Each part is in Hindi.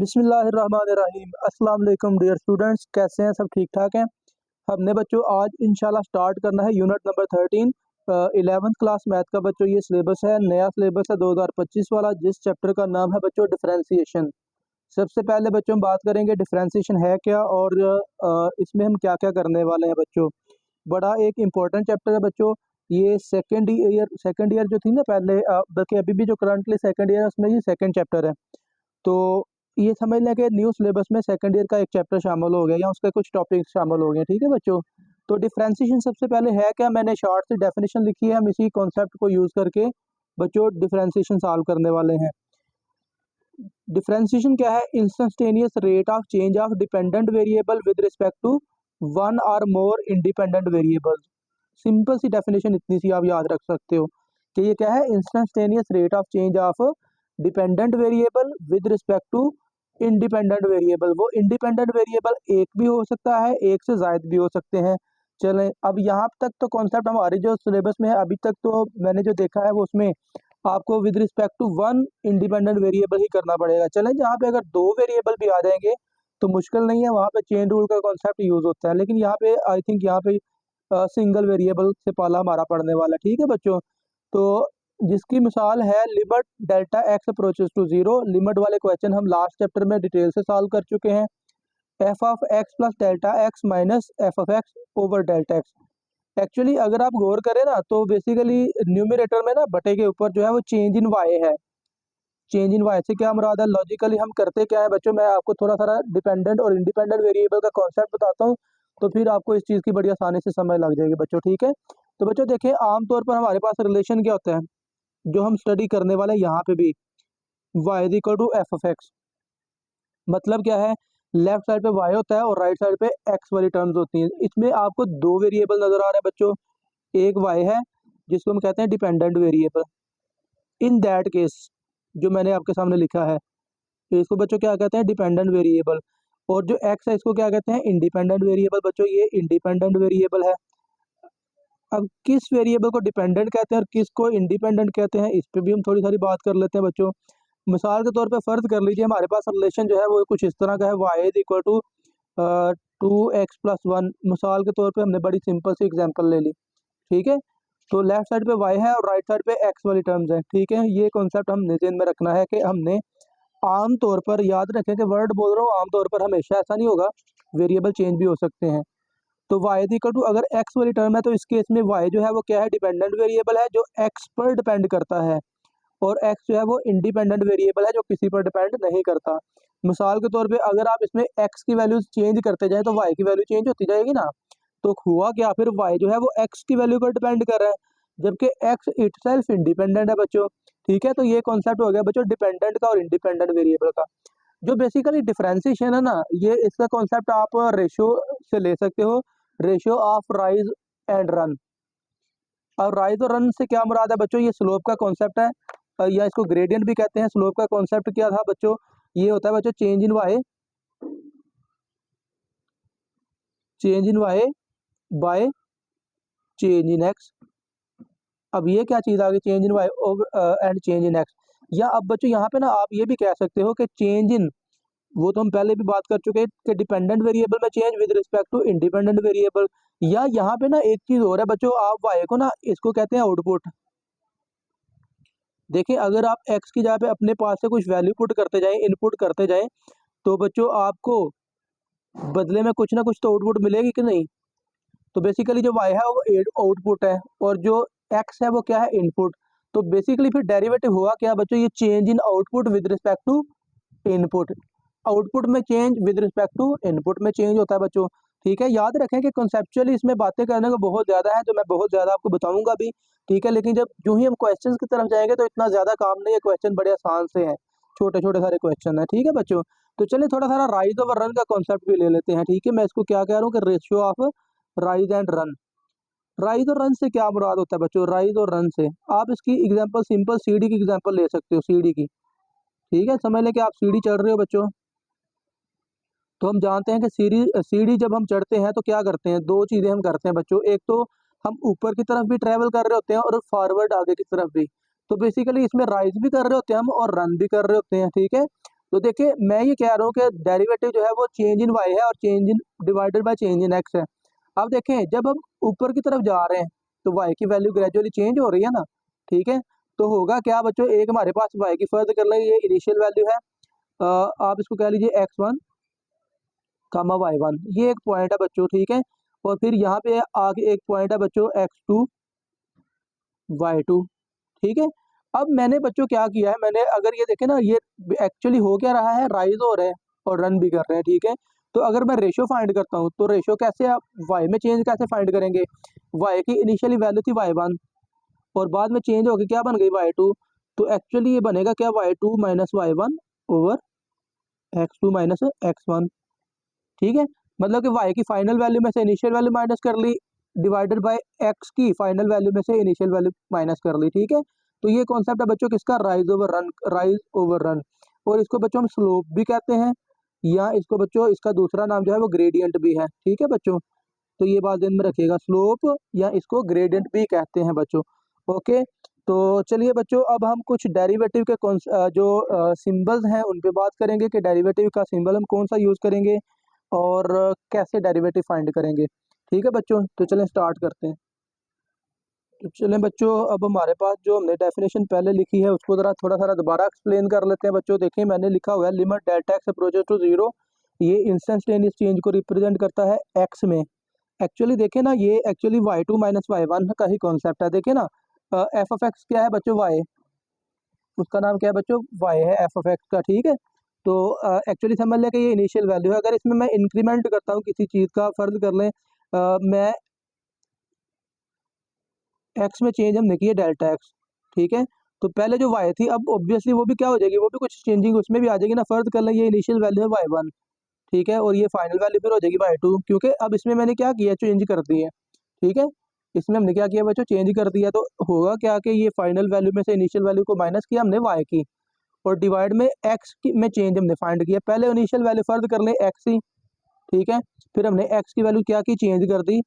बिस्मिल्लाहिर्रहमानिर्रहीम। अस्सलाम वालेकुम डियर स्टूडेंट्स, कैसे हैं? सब ठीक ठाक हैं। हमने बच्चों आज इंशाल्लाह स्टार्ट करना है unit number 13 11th class math का। बच्चों ये सिलेबस है, नया सिलेबस है 2025 वाला, जिस चैप्टर का नाम है बच्चों डिफरेंशिएशन। सबसे पहले बच्चों हम बात करेंगे डिफरेंशिएशन है क्या और इसमें हम क्या क्या करने वाले हैं बच्चों। बड़ा एक इम्पोर्टेंट चैप्टर है बच्चों। ये सेकेंड ईयर जो थी ना पहले, बल्कि अभी भी जो करंटली सेकेंड ईयर है उसमें ये सेकेंड चैप्टर है। तो ये समझ लें कि न्यू सिलेबस में सेकंड ईयर का एक चैप्टर शामिल हो गया या उसके कुछ टॉपिक्स शामिल हो गए। ठीक है बच्चों। तो डिफरेंशिएशन सबसे पहले है क्या, मैंने शॉर्ट से डेफिनेशन लिखी है, हम इसी कॉन्सेप्ट को यूज करके बच्चों डिफरेंशिएशन सॉल्व करने वाले हैं। डिफरेंशिएशन क्या है? Instantaneous rate of change of dependent variable with respect to one और मोर इंडिपेंडेंट वेरिएबल। सिंपल सी डेफिनेशन इतनी सी आप याद रख सकते हो कि ये क्या है, instantaneous rate of change of dependent variable with respect to independent variable. वो इंडिपेंडेंट वेरिएबल एक भी हो सकता है, एक से ज्यादा भी हो सकते हैं। चलें, अब यहाँ तक तो कॉन्सेप्ट हमारे जो सिलेबस में है अभी तक तो मैंने जो देखा है वो उसमें आपको with respect to one independent variable ही करना पड़ेगा। चलें, जहाँ पे अगर दो वेरिएबल भी आ जाएंगे तो मुश्किल नहीं है, वहाँ पे चेन रूल का कॉन्सेप्ट यूज होता है। लेकिन यहाँ पे आई थिंक यहाँ पे सिंगल वेरिएबल से पाला हमारा पड़ने वाला है। ठीक है बच्चों। तो जिसकी मिसाल है limit delta x approaches to zero. Limit वाले क्वेश्चन हम लास्ट चैप्टर में डिटेल से सॉल्व कर चुके हैं। F of x plus delta x minus f of x over delta x. Actually अगर आप गौर करें ना तो बेसिकली न्यूमरेटर में ना बटे के ऊपर जो है वो चेंज इन वाई है। चेंज इन वाई से क्या मुराद है? लॉजिकली हम करते क्या है बच्चों, मैं आपको थोड़ा सा डिपेंडेंट और इंडिपेंडेंट वेरिएबल का कॉन्सेप्ट बताता हूँ, तो फिर आपको इस चीज़ की बड़ी आसानी से समझ लग जाएगी बच्चों। ठीक है। तो बच्चों देखें, आमतौर पर हमारे पास रिलेशन क्या होता है जो हम स्टडी करने वाले हैं यहाँ पे भी, y is equal to f of x. मतलब क्या है, लेफ्ट साइड पे y होता है और राइट साइड पे x वाली टर्म्स होती हैं। इसमें आपको दो वेरिएबल नजर आ रहे हैं बच्चों, एक y है जिसको हम कहते हैं dependent variable. In that case जो मैंने आपके सामने लिखा है इसको बच्चों क्या कहते हैं, डिपेंडेंट वेरिएबल। और जो x है इसको क्या कहते हैं, इंडिपेंडेंट वेरिएबल। बच्चों ये इंडिपेंडेंट वेरिएबल है। अब किस वेरिएबल को डिपेंडेंट कहते हैं और किस को इंडिपेंडेंट कहते हैं, इस पे भी हम थोड़ी सारी बात कर लेते हैं बच्चों। मिसाल के तौर पे फर्ज कर लीजिए हमारे पास रिलेशन जो है वो कुछ इस तरह का है, y is equal to 2x+1। मिसाल के तौर पे हमने बड़ी सिंपल सी एग्जांपल ले ली। ठीक है। तो लेफ्ट साइड पे y है और राइट साइड पे x वाली टर्म्स है। ठीक है, ये कॉन्सेप्ट हमने ध्यान में रखना है कि हमने आम तौर पर याद रखें कि वर्ड बोल रहा हूँ, आमतौर पर हमेशा ऐसा नहीं होगा, वेरिएबल चेंज भी हो सकते हैं। तो y इज इक्वल टू अगर x वाली टर्म है तो इस केस में y जो है वो क्या है, डिपेंडेंट वेरिएबल है जो x पर डिपेंड करता है, और x जो है वो इंडिपेंडेंट वेरिएबल है जो किसी पर डिपेंड नहीं करता। मिसाल के तौर पे अगर आप इसमें x की वैल्यू चेंज करते जाएं तो y की वैल्यू चेंज होती जाएगी ना। तो हुआ क्या, फिर y जो है वो x की वैल्यू पर डिपेंड कर रहा है जबकि x इटसेल्फ इंडिपेंडेंट है बच्चों। ठीक है। तो ये कॉन्सेप्ट हो गया बच्चों डिपेंडेंट का और इंडिपेंडेंट वेरिएबल का। जो बेसिकली डिफरेंशिएशन है ना, ये इसका कॉन्सेप्ट आप रेशियो से ले सकते हो, ratio of rise and run. और राइज और रन से क्या मुराद है बच्चों, ये स्लोप का कॉन्सेप्ट है, या इसको ग्रेडियंट भी कहते हैं। स्लोप का कॉन्सेप्ट क्या था बच्चों, ये होता है बच्चों change in y by change in x. अब ये क्या चीज आ गई, change in y and change in x. या अब बच्चों यहाँ पे ना आप ये भी कह सकते हो कि चेंज इन, वो तो हम पहले भी बात कर चुके हैं कि डिपेंडेंट वेरिएबल में change with respect to independent variable. या यहाँ पे ना एक चीज और है बच्चों, आप वाई को ना इसको कहते हैं आउटपुट। देखिए अगर आप एक्स की जगह पे अपने पास से कुछ वैल्यू पुट करते जाएं, इनपुट करते जाएं, तो बच्चों आपको बदले में कुछ ना कुछ तो आउटपुट मिलेगी कि नहीं। तो बेसिकली जो वाई है वो आउटपुट है और जो एक्स है वो क्या है, इनपुट। तो बेसिकली फिर डेरिवेटिव हुआ क्या बच्चों, ये change in output with respect to input. Output में change with respect to input में चेंज होता है बच्चों। ठीक है, याद रखें कि कॉन्सेप्चुअली इसमें बातें करने को बहुत ज्यादा है, तो मैं बहुत ज्यादा आपको बताऊंगा भी। ठीक है, लेकिन जब जो ही हम क्वेश्चंस की तरफ जाएंगे तो इतना ज्यादा काम नहीं है, क्वेश्चन बड़े आसान से हैं, छोटे छोटे सारे क्वेश्चन है। ठीक है बच्चों। तो चलिए थोड़ा सारा राइज ओवर रन का कॉन्सेप्ट भी ले लेते हैं। ठीक है, मैं इसको क्या कह रहा हूँ कि ratio of rise and run. Rise और रन से क्या मुराद होता है बच्चों, राइज और रन से आप इसकी एग्जांपल सिंपल सीढ़ी की एग्जांपल ले सकते हो, सीढ़ी की। ठीक है, समझ लें कि आप सीढ़ी चढ़ रहे हो बच्चों। तो हम जानते हैं कि सीढ़ी सीढ़ी जब हम चढ़ते हैं तो क्या करते हैं, दो चीजें हम करते हैं बच्चों। एक तो हम ऊपर की तरफ भी ट्रेवल कर रहे होते हैं और फॉरवर्ड आगे की तरफ भी। तो बेसिकली इसमें राइज भी कर रहे होते हैं हम और रन भी कर रहे होते हैं। ठीक है। तो देखिए मैं ये कह रहा हूँ कि डेरिवेटिव जो है वो चेंज इन वाई है और change in divided by change in x है। अब देखें जब हम ऊपर की तरफ जा रहे हैं तो वाई की वैल्यू ग्रेजुअली चेंज हो रही है ना, ठीक है। तो होगा क्या बच्चों, एक हमारे पास वाई की फर्द कर लें, ये इनिशियल वैल्यू है, आप इसको कह लीजिए x1 कामा y1, ये एक पॉइंट है बच्चों, ठीक है। और फिर यहाँ पे आगे एक पॉइंट है बच्चों x2 y2, ठीक है। अब मैंने बच्चों क्या किया है, मैंने अगर ये देखें ना, ये एक्चुअली हो क्या रहा है, राइज हो रहे हैं और रन भी कर रहे हैं, ठीक है। तो अगर मैं रेशो फाइंड करता हूँ तो रेशो कैसे आप वाई में चेंज कैसे फाइंड करेंगे, वाई की इनिशियली वैल्यू थी y1 और बाद में चेंज होकर क्या बन गई y2, तो एक्चुअली ये बनेगा क्या y2 minus y1 over x2 minus x1, ठीक है। मतलब कि y की फाइनल वैल्यू में से इनिशियल वैल्यू माइनस कर ली, डिवाइडेड बाय x की फाइनल वैल्यू में से इनिशियल वैल्यू माइनस कर ली, ठीक है। तो ये कॉन्सेप्ट है बच्चों किसका, rise over run, rise over run. और इसको बच्चों हम स्लोप भी कहते हैं, या इसको बच्चों इसका दूसरा नाम जो है वो ग्रेडियंट भी है, ठीक है बच्चों। तो ये बात ध्यान में रखिएगा, स्लोप या इसको ग्रेडियंट भी कहते हैं बच्चों। ओके, तो चलिए बच्चों अब हम कुछ डेरिवेटिव के जो सिंबल्स हैं उन पे बात करेंगे कि डेरिवेटिव का सिंबल हम कौन सा यूज़ करेंगे और कैसे डेरिवेटिव फाइंड करेंगे, ठीक है बच्चों। तो चलें स्टार्ट करते हैं। तो चलें बच्चों, अब हमारे पास जो हमने डेफिनेशन पहले लिखी है उसको ज़रा थोड़ा सा दोबारा एक्सप्लेन कर लेते हैं बच्चों। देखिए मैंने लिखा हुआ है limit delta x approaches to zero, ये इंस्टेंटेनियस चेंज को रिप्रेजेंट करता है एक्स में। एक्चुअली देखें ना, ये एक्चुअली y2 माइनस y1 का ही कॉन्सेप्ट है। देखिए ना, एफ ऑफ एक्स क्या है बच्चों, y, उसका नाम क्या है बच्चों, y है एफ ऑफ एक्स का, ठीक है। तो एक्चुअली समझ लें कि ये इनिशियल वैल्यू है। अगर इसमें मैं इंक्रीमेंट करता हूँ किसी चीज़ का, फर्ज कर लें मैं एक्स में चेंज हमने की है डेल्टा एक्स, ठीक है। तो पहले जो y थी अब ऑब्वियसली वो भी क्या हो जाएगी, वो भी कुछ चेंजिंग उसमें भी आ जाएगी ना। फर्ज कर लें ये इनिशियल वैल्यू है y1, ठीक है, और ये फाइनल वैल्यू फिर हो जाएगी y2, क्योंकि अब इसमें मैंने क्या किया, चेंज कर दी है, ठीक है। इसमें हमने क्या किया बच्चों, चेंज कर दिया। तो होगा क्या कि ये फाइनल वैल्यू में से इनिशियल वैल्यू को माइनस किया हमने y की, और डिवाइड में x की में चेंज हमने फाइंड किया। पहले इनिशियल वैल्यू फर्ज कर लें x ही, ठीक है। फिर हमने x की वैल्यू क्या की, चेंज कर दी,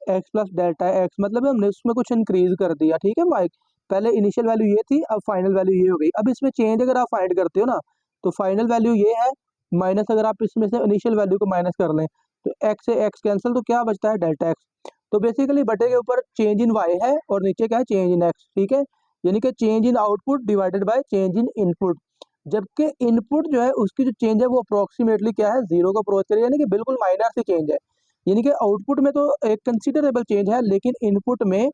x प्लस डेल्टा एक्स, मतलब हमने उसमें कुछ इंक्रीज कर दिया, ठीक है y। पहले इनिशियल वैल्यू ये थी, अब फाइनल वैल्यू ये हो गई। अब इसमें चेंज अगर आप फाइंड करते हो ना, तो फाइनल वैल्यू ये है, माइनस अगर आप इसमें से इनिशियल वैल्यू को माइनस कर लें तो x से x कैंसिल, तो क्या बचता है डेल्टा एक्स। तो बेसिकली बटे के ऊपर चेंज इन y है और नीचे क्या है, चेंज इन x, ठीक है। यानी कि change in output divided by change in input. जबकि इनपुट जो है उसकी जो चेंज है वो अप्रोक्सीमेटली क्या है, जीरो को अप्रोच करेगी, यानी कि बिल्कुल माइनर सी चेंज है। यानी कि आउटपुट में तो एक कंसिडरेबल चेंज है, लेकिन इनपुट में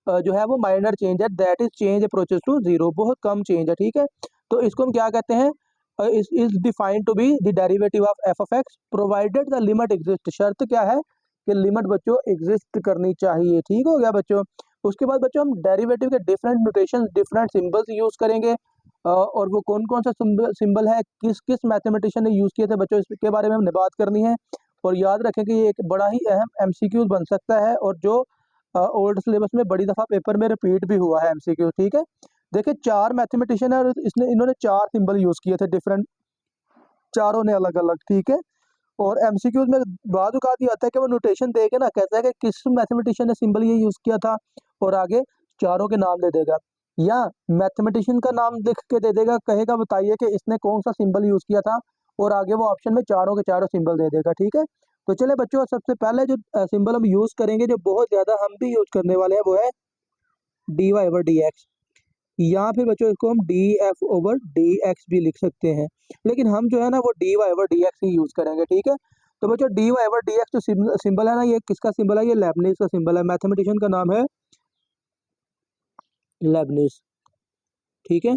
जो है वो माइनर चेंज है, that is change approaches to zero, बहुत कम चेंज है, ठीक है। तो इसको हम क्या कहते हैं, is defined to be the derivative of f of x provided the limit exist. शर्त क्या है कि लिमिट बच्चों एग्जिस्ट करनी चाहिए, ठीक हो गया बच्चों। उसके बाद बच्चों हम डेरिवेटिव के different notation, different symbols use करेंगे, और वो कौन कौन सा सिंबल है, किस किस मैथमेटिशियन ने यूज किए थे बच्चों, इसके बारे में हमने बात करनी है। और याद रखें कि ये एक बड़ा ही अहम एमसीक्यूज बन सकता है, और जो ओल्ड सिलेबस में बड़ी दफ़ा पेपर में रिपीट भी हुआ है एमसीक्यू, ठीक है। देखिए चार मैथमेटिशियन है और इन्होंने चार सिंबल यूज़ किए थे डिफरेंट, चारों ने अलग अलग, ठीक है। और एमसीक्यूज में बाद औक़ात ये आता है कि वो नोटेशन दे के ना कहता है कि किस मैथमेटिशियन ने सिंबल ये यूज़ किया था, और आगे चारों के नाम दे देगा, या मैथमेटिशियन का नाम लिख के दे देगा, कहेगा बताइए कि इसने कौन सा सिंबल यूज़ किया था, और आगे वो ऑप्शन में चारों के चारों सिंबल दे देगा, ठीक है। तो चले बच्चों, सबसे पहले जो सिंबल हम यूज़ करेंगे, जो बहुत ज़्यादा हम भी यूज़ करने वाले हैं, वो है d y over d x, या फिर बच्चों इसको हम d f over d x भी लिख सकते हैं, लेकिन हम जो है ना वो d y over d x ही यूज़ करेंगे, ठीक है। तो बच्चों d y over d x जो सिंबल है ना, ये किसका सिंबल है, ये लेबनिज का सिंबल है, मैथमेटिशियन का नाम है लेबनिज, ठीक है।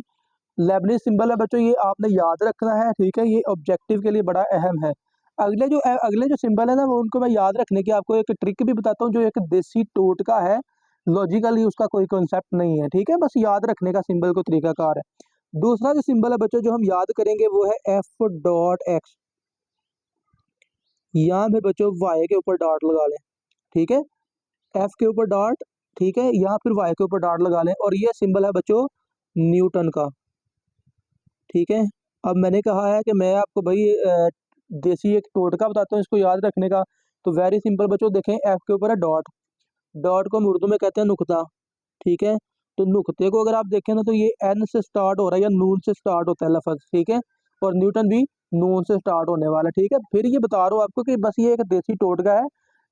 लेबनिज सिंबल है बच्चों, ये आपने याद रखना है, ठीक है, ये ऑब्जेक्टिव के लिए बड़ा अहम है। अगले जो सिंबल है ना, वो उनको मैं याद रखने की आपको एक ट्रिक भी बताता हूँ, जो एक देसी टोटका है, लॉजिकली उसका कोई कॉन्सेप्ट नहीं है, ठीक है, बस याद रखने का सिंबल को तरीकाकार है। दूसरा जो सिंबल है बच्चों जो हम याद करेंगे वो है एफ डॉट एक्स, यहाँ पे बच्चों वाई के ऊपर डॉट लगा लें, ठीक है, एफ के ऊपर डॉट, ठीक है, यहाँ फिर वाई के ऊपर डॉट लगा लें, और ये सिंबल है बच्चों न्यूटन का, ठीक है। अब मैंने कहा है कि मैं आपको भाई देसी एक टोटका बताता हूँ इसको याद रखने का। तो वेरी सिंपल बच्चों, देखें एफ के ऊपर है डॉट, डॉट को हम उर्दू में कहते हैं नुक्ता, ठीक है। तो नुक्ते को अगर आप देखें ना, तो ये एन से स्टार्ट हो रहा है या नून से स्टार्ट होता है लफज, ठीक है। और न्यूटन भी नून से स्टार्ट होने वाला है। ठीक है, फिर ये बता रहा हूँ आपको कि बस ये एक देसी टोटका है,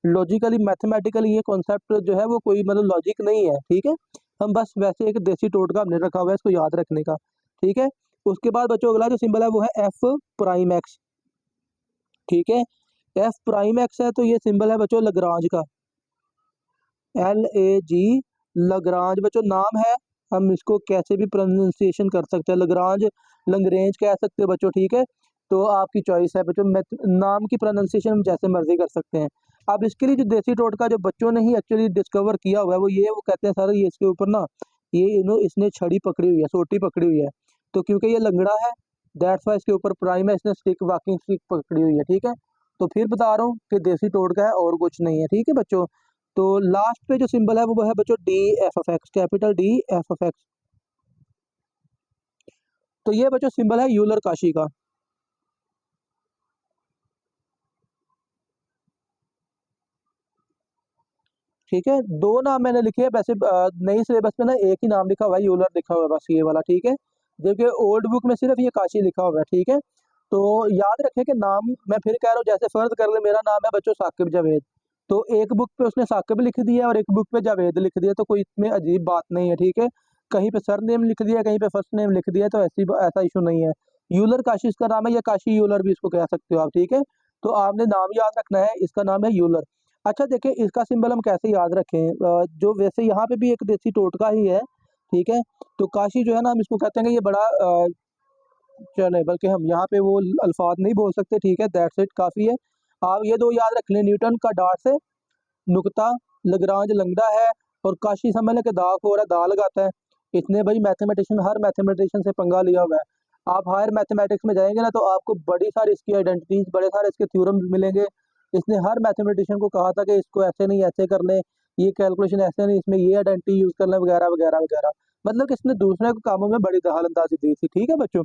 लॉजिकली मैथमेटिकली ये कॉन्सेप्ट जो है वो कोई मतलब लॉजिक नहीं है। ठीक है, हम बस वैसे एक देसी टोटका हमने रखा हुआ है इसको याद रखने का। ठीक है, उसके बाद बच्चों अगला जो सिंबल है वो है एफ प्राइम एक्स। ठीक है, एफ प्राइम एक्स है तो ये सिंबल है बच्चों लगरांज का, LAG, लगरांज बच्चों नाम है, हम इसको कैसे भी प्रोनाउंसिएशन कर सकते हैं, लगरांज, लंगरेंज कह सकते हो बच्चों। ठीक है, तो आपकी चॉइस है बच्चों, नाम की प्रोनाउंसिएशन हम जैसे मर्जी कर सकते हैं। अब इसके लिए जो देसी टोटका जो बच्चों ने ही एक्चुअली डिस्कवर किया हुआ है वो ये, वो कहते हैं सर ये इसके ऊपर ना ये इसने छड़ी पकड़ी हुई है, सोटी पकड़ी हुई है, तो क्योंकि ये लंगड़ा है दैट्स वाई इसके ऊपर प्राइम है, इसने स्टिक, वॉकिंग स्टिक पकड़ी हुई है। ठीक है, तो फिर बता रहा हूँ कि देसी टोटका है और कुछ नहीं है। ठीक है बच्चों, तो लास्ट पे जो सिंबल है वो है बच्चों DFF, कैपिटल DFF। तो ये बच्चों सिंबल है यूलर काशी का। ठीक है, दो नाम मैंने लिखे हैं वैसे, नई सिलेबस में ना एक ही नाम लिखा हुआ है, यूलर लिखा हुआ है बस ये वाला। ठीक है, जबकि ओल्ड बुक में सिर्फ ये काशी लिखा हुआ है। ठीक है, तो याद रखें कि नाम मैं फिर कह रहा हूँ, जैसे फर्ज कर ले मेरा नाम है बच्चों साकिब जावेद, तो एक बुक पे उसने साकिब लिख दिया और एक बुक पे जावेद लिख दिया, तो कोई इसमें अजीब बात नहीं है। ठीक है, कहीं पे सर नेम लिख दिया, कहीं पे फर्स्ट नेम लिख दिया, तो ऐसा इशू नहीं है। यूलर काशी इसका नाम है, या काशी यूलर भी इसको कह सकते हो आप। ठीक है, तो आपने नाम याद रखना है, इसका नाम है यूलर। अच्छा देखिए इसका सिंबल हम कैसे याद रखें, जो वैसे यहाँ पे भी एक देसी टोटका ही है। ठीक है, तो काशी जो है ना हम इसको कहते हैं कि ये बड़ा चले, बल्कि हम यहाँ पे वो अल्फाज नहीं बोल सकते। ठीक है, दैट्स इट, काफ़ी है। आप ये दो याद रख लें, न्यूटन का डार्ट से नुकता, लगरांज लंगड़ा है, और काशी समझ लें कि दा को रहा दा लगाता है। इसने भाई मैथमेटिशियन, हर मैथमेटिशियन से पंगा लिया हुआ है। आप हायर मैथमेटिक्स में जाएंगे ना तो आपको बड़ी सारी इसकी आइडेंटिटीज, बड़े सारे इसके थ्योरम मिलेंगे। इसने हर मैथमेटिशियन को कहा था कि इसको ऐसे नहीं ऐसे कर ले, ये कैलकुलेशन ऐसे नहीं, इसमें ये आइडेंटिटी यूज कर ले, वगैरह वगैरह वगैरह। मतलब कि इसने दूसरे को कामों में बड़ी दखल अंदाजी दी थी। ठीक है बच्चों,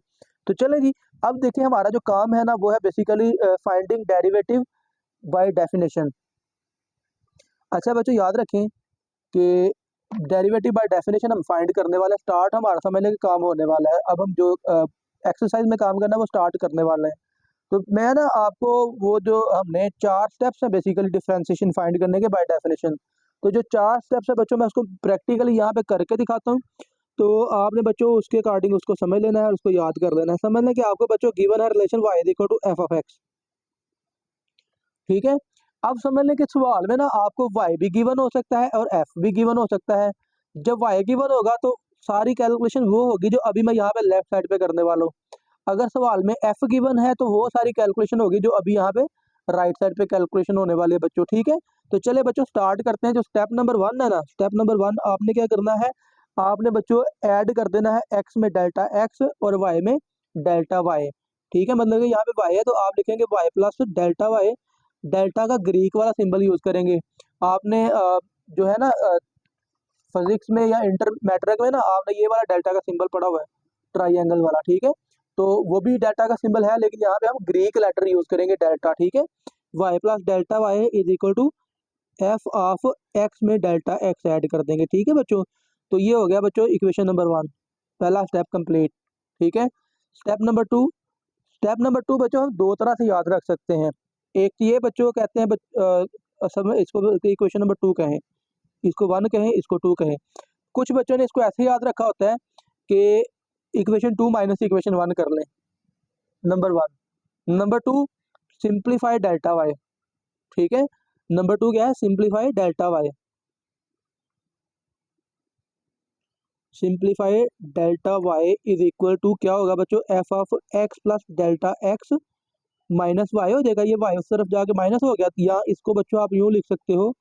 तो चले जी, अब देखिए हमारा जो काम है ना वो है basically finding derivative by definition. अच्छा बच्चों याद रखें कि डेरिवेटिव बाय डेफिनेशन हम फाइंड करने वाले हैं। स्टार्ट हमारा समझने का काम होने वाला है, अब हम जो एक्सरसाइज में काम करना है वो स्टार्ट करने वाले हैं। तो मैं ना आपको वो जो हमने चार स्टेप्स हैं बेसिकली डिफरेंशिएशन फाइंड करने के बाय डेफिनेशन, तो जो चार स्टेप्स है बच्चों मैं उसको प्रैक्टिकली यहाँ पे करके दिखाता हूँ। तो आपने बच्चों उसके अकॉर्डिंग उसको समझ लेना है और उसको याद कर लेना है। समझ लें कि आपको बच्चों गिवन है relation y equal to f of x. ठीक है, अब समझ लें कि सवाल में ना आपको y भी गिवन हो सकता है और f भी गिवन हो सकता है। जब y गिवन होगा तो सारी कैलकुलेशन वो होगी जो अभी मैं यहाँ पे लेफ्ट साइड पे करने वाला हूँ। अगर सवाल में f गिवन है तो वो सारी कैलकुलेशन होगी जो अभी यहाँ पे राइट साइड पे कैलकुलेशन होने वाली है बच्चों। ठीक है, तो चले बच्चों स्टार्ट करते हैं। जो स्टेप नंबर 1 है ना, स्टेप नंबर 1 आपने क्या करना है, आपने बच्चों ऐड कर देना है x में डेल्टा x और y में डेल्टा y। ठीक है, मतलब कि यहाँ पे y है तो आप लिखेंगे y plus delta y। Delta का ग्रीक वाला सिंबल यूज करेंगे। आपने जो है ना फिजिक्स में या इंटर मैट्रिक में ना आपने ये वाला डेल्टा का सिंबल पढ़ा हुआ है, ट्राइंगल वाला। ठीक है, तो वो भी डेल्टा का सिंबल है लेकिन यहाँ पे हम ग्रीक लेटर यूज करेंगे डेल्टा। ठीक है, y plus delta y is equal to f of x में डेल्टा एक्स ऐड कर देंगे। ठीक है बच्चों, तो ये हो गया बच्चों इक्वेशन नंबर 1, पहला स्टेप कंप्लीट। ठीक है, स्टेप नंबर 2, स्टेप नंबर 2 बच्चों हम दो तरह से याद रख सकते हैं। एक ये बच्चों कहते हैं असल में इसको इक्वेशन नंबर 2 कहें, इसको 1 कहें, इसको 2 कहें। कुछ बच्चों ने इसको ऐसे याद रखा होता है कि इक्वेशन 2 माइनस इक्वेशन 1 कर लें, number 1। Number 2 simplify delta y. ठीक है, नंबर 2 क्या है, simplify delta y. Simplify delta y is equal to क्या होगा बच्चों, f of x plus delta x minus y हो जाएगा। ये वाई उस तरफ जाके माइनस हो गया, या इसको बच्चों आप यूँ लिख सकते हो,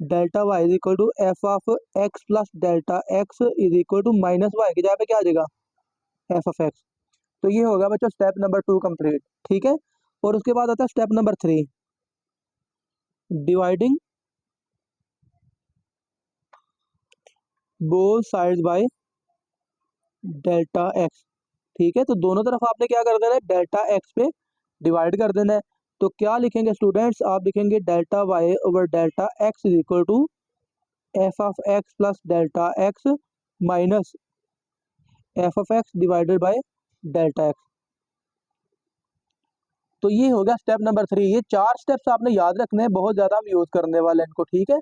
delta y is equal to f of x plus delta x is equal to minus y की जगह पे क्या आ जाएगा, एफ ऑफ एक्स। तो ये होगा बच्चों स्टेप नंबर 2 कंप्लीट। ठीक है, और उसके बाद आता है step number 3, dividing both sides by delta x. ठीक है, तो दोनों तरफ आपने क्या कर देना है, डेल्टा एक्स पे डिवाइड कर देना है। तो क्या लिखेंगे स्टूडेंट्स, आप लिखेंगे delta y over delta x is equal to f of x plus delta x minus f of x divided by delta x. तो ये हो गया स्टेप नंबर 3। ये 4 स्टेप्स आपने याद रखने हैं, बहुत ज़्यादा हम यूज़ करने वाले हैं इनको, ठीक है।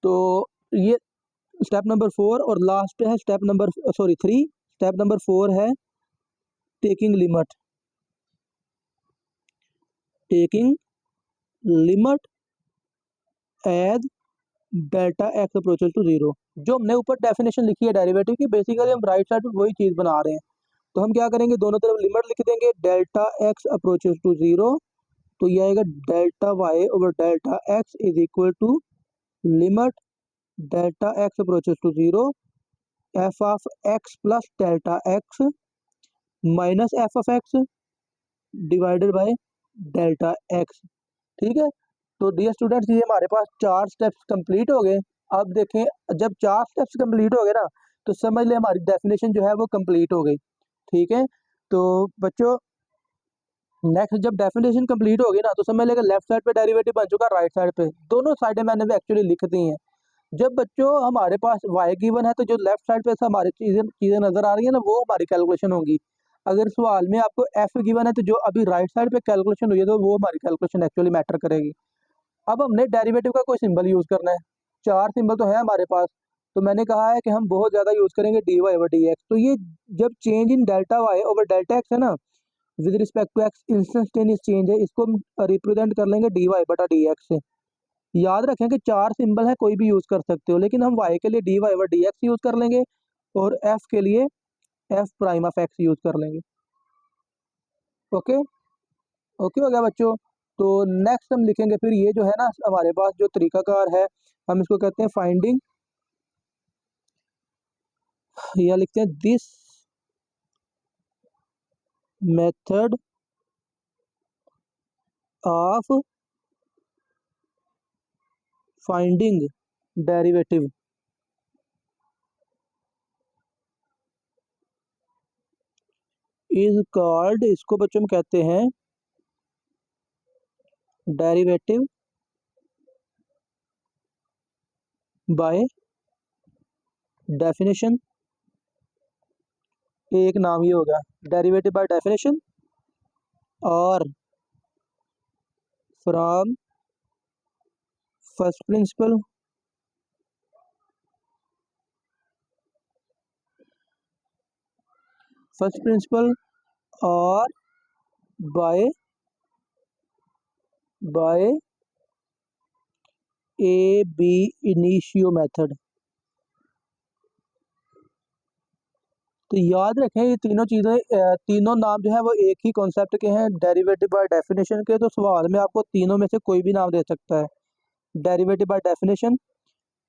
तो ये स्टेप नंबर 4 और लास्ट पे है स्टेप नंबर 3। स्टेप नंबर 4 है taking limit as delta x approaches to zero. जो हमने ऊपर डेफिनेशन लिखी है डेरिवेटिव की, बेसिकली हम राइट साइड पे वही चीज़ बना रहे हैं। तो हम क्या करेंगे, दोनों तरफ लिमिट लिख देंगे, delta x approaches to zero, तो ये आएगा delta y over delta x is equal to limit delta x approaches to zero f of x plus delta x minus f of x divided by delta x, ठीक है। तो डियर स्टूडेंट्स, ये हमारे पास 4 स्टेप्स कंप्लीट हो गए। अब देखें, जब 4 स्टेप्स कंप्लीट हो गए ना, तो समझ लें हमारी डेफिनेशन जो है वो कंप्लीट हो गई, ठीक है। तो बच्चों, नेक्स्ट जब डेफिनेशन कंप्लीट होगी ना, तो समझ लेगा लेफ्ट साइड पे डेरिवेटिव बन चुका, राइट साइड पे दोनों साइडें मैंने भी एक्चुअली लिख दी हैं। जब बच्चों हमारे पास y गिवन है, तो जो लेफ्ट साइड पे हमारी चीजें नजर आ रही है ना, वो हमारी कैलकुलेशन होगी। अगर सवाल में आपको f गिवन है, तो जो अभी राइट साइड पे कैलकुलेशन हुई है, तो वो हमारी कैलकुलेशन एक्चुअली मैटर करेगी। अब हमने डेरिवेटिव का कोई सिंबल यूज करना है। 4 सिंबल तो है हमारे पास, तो मैंने कहा है कि हम बहुत ज्यादा यूज करेंगे dy ओवर dx। तो ये जब change in delta y over delta x है ना, with respect to x instantaneous change है, इसको हम रिप्रेजेंट कर लेंगे dy बटा dx से। याद रखें कि 4 सिंबल है, कोई भी यूज कर सकते हो, लेकिन हम y के लिए dy ओवर dx यूज कर लेंगे और f के लिए f prime of x use कर लेंगे। ओके, ओके हो गया बच्चों। तो नेक्स्ट हम लिखेंगे फिर, ये जो है ना हमारे पास जो तरीकाकार है, हम इसको कहते हैं फाइंडिंग, या लिखते हैं this method of finding derivative is called, इसको बच्चों हम कहते हैं डेरिवेटिव बाय डेफिनेशन। एक नाम ये होगा डेरिवेटिव बाय डेफिनेशन, और फ्रॉम फर्स्ट प्रिंसिपल और by ab initio method. तो याद रखें, ये तीनों चीज़ें तीनों नाम जो है वो एक ही कॉन्सेप्ट के हैं, डेरिवेटिव बाय डेफिनेशन के। तो सवाल में आपको तीनों में से कोई भी नाम दे सकता है, derivative by definition,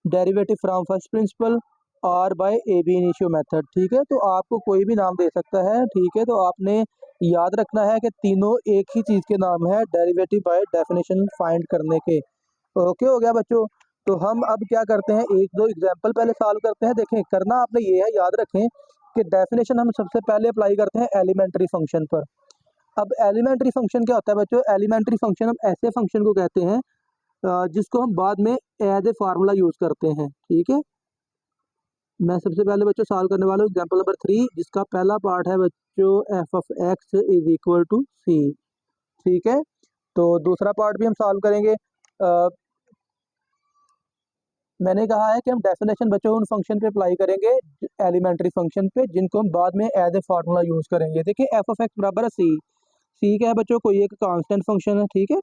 derivative from first principle और by ab initio method, ठीक है। तो आपको कोई भी नाम दे सकता है, ठीक है। तो आपने याद रखना है कि तीनों एक ही चीज़ के नाम है, डेरिवेटिव बाय डेफिनेशन फाइंड करने के। ओके हो गया बच्चों। तो हम अब क्या करते हैं, एक दो एग्जाम्पल पहले सॉल्व करते हैं। देखें, करना आपने ये है, याद रखें कि डेफिनेशन हम सबसे पहले अप्लाई करते हैं एलिमेंट्री फंक्शन पर। अब एलिमेंट्री फंक्शन क्या होता है बच्चों, एलिमेंट्री फंक्शन हम ऐसे फंक्शन को कहते हैं जिसको हम बाद में एज ए फार्मूला यूज करते हैं, ठीक है। मैं सबसे पहले बच्चों सॉल्व करने वाला हूँ एग्जाम्पल नंबर 3, जिसका पहला पार्ट है बच्चों f of x is equal to c, ठीक है। तो दूसरा पार्ट भी हम सॉल्व करेंगे। मैंने कहा है कि हम डेफिनेशन बच्चों उन फंक्शन पे अप्लाई करेंगे, एलिमेंट्री फंक्शन पे, जिनको हम बाद में एज ए फार्मूला यूज करेंगे। देखिए, एफ ऑफ एक्स बराबर है सी। सी क्या है बच्चों, कोई एक कांस्टेंट फंक्शन है, ठीक है।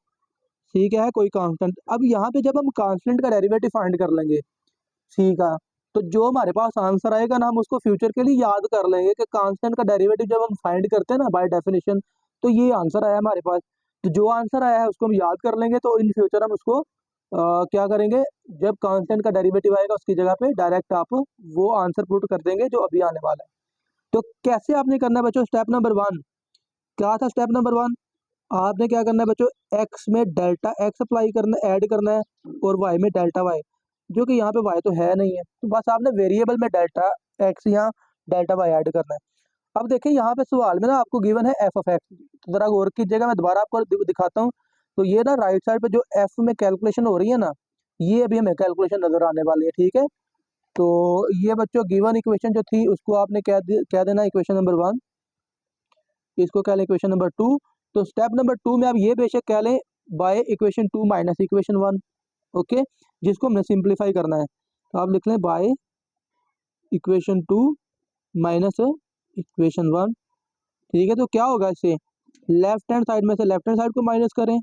सी क्या है, कोई कांस्टेंट। अब यहाँ पे जब हम कांस्टेंट का डेरिवेटिव फाइंड कर लेंगे सी का, तो जो हमारे पास आंसर आएगा ना, हम उसको फ्यूचर के लिए याद कर लेंगे कि कांस्टेंट का डेरिवेटिव जब हम फाइंड करते हैं ना बाय डेफिनेशन, तो ये आंसर आया हमारे पास। तो जो आंसर आया है उसको हम याद कर लेंगे, तो इन फ्यूचर हम उसको क्या करेंगे, जब कांस्टेंट का डेरिवेटिव आएगा उसकी जगह पे डायरेक्ट आप वो आंसर पुट कर देंगे जो अभी आने वाला है। तो कैसे आपने करना है बच्चों, स्टेप नंबर 1 क्या था, स्टेप नंबर 1 आपने क्या करना है बच्चों, एक्स में डेल्टा एक्स अप्लाई करना, ऐड करना है, और वाई में डेल्टा वाई, जो कि यहाँ पे वाई तो है नहीं है, तो बस आपने वेरिएबल में डेल्टा एक्स या डेल्टा वाई ऐड करना है। अब देखिए, यहाँ पे सवाल में ना आपको गिवन है एफ ऑफ एक्स, तो जरा गौर कीजिएगा, मैं दोबारा आपको दिखाता हूँ। तो ये ना राइट साइड पे जो एफ में कैलकुलेशन हो रही है ना, ये अभी हमें कैलकुलेशन नजर आने वाली है, ठीक है। तो ये बच्चों गिवन इक्वेशन जो थी उसको आपने क्या देना, इक्वेशन नंबर 1, इसको क्या लें इक्वेशन नंबर 2, तो स्टेप नंबर 2 में आप ये बेशक कह लें by equation 2 minus equation 1, okay, जिसको हमने सिंप्लीफाई करना है। तो आप लिख लें बाय इक्वेशन 2 माइनस इक्वेशन 1, ठीक है। तो क्या होगा इससे, लेफ्ट हैंड साइड में से लेफ्ट हैंड साइड को माइनस करें,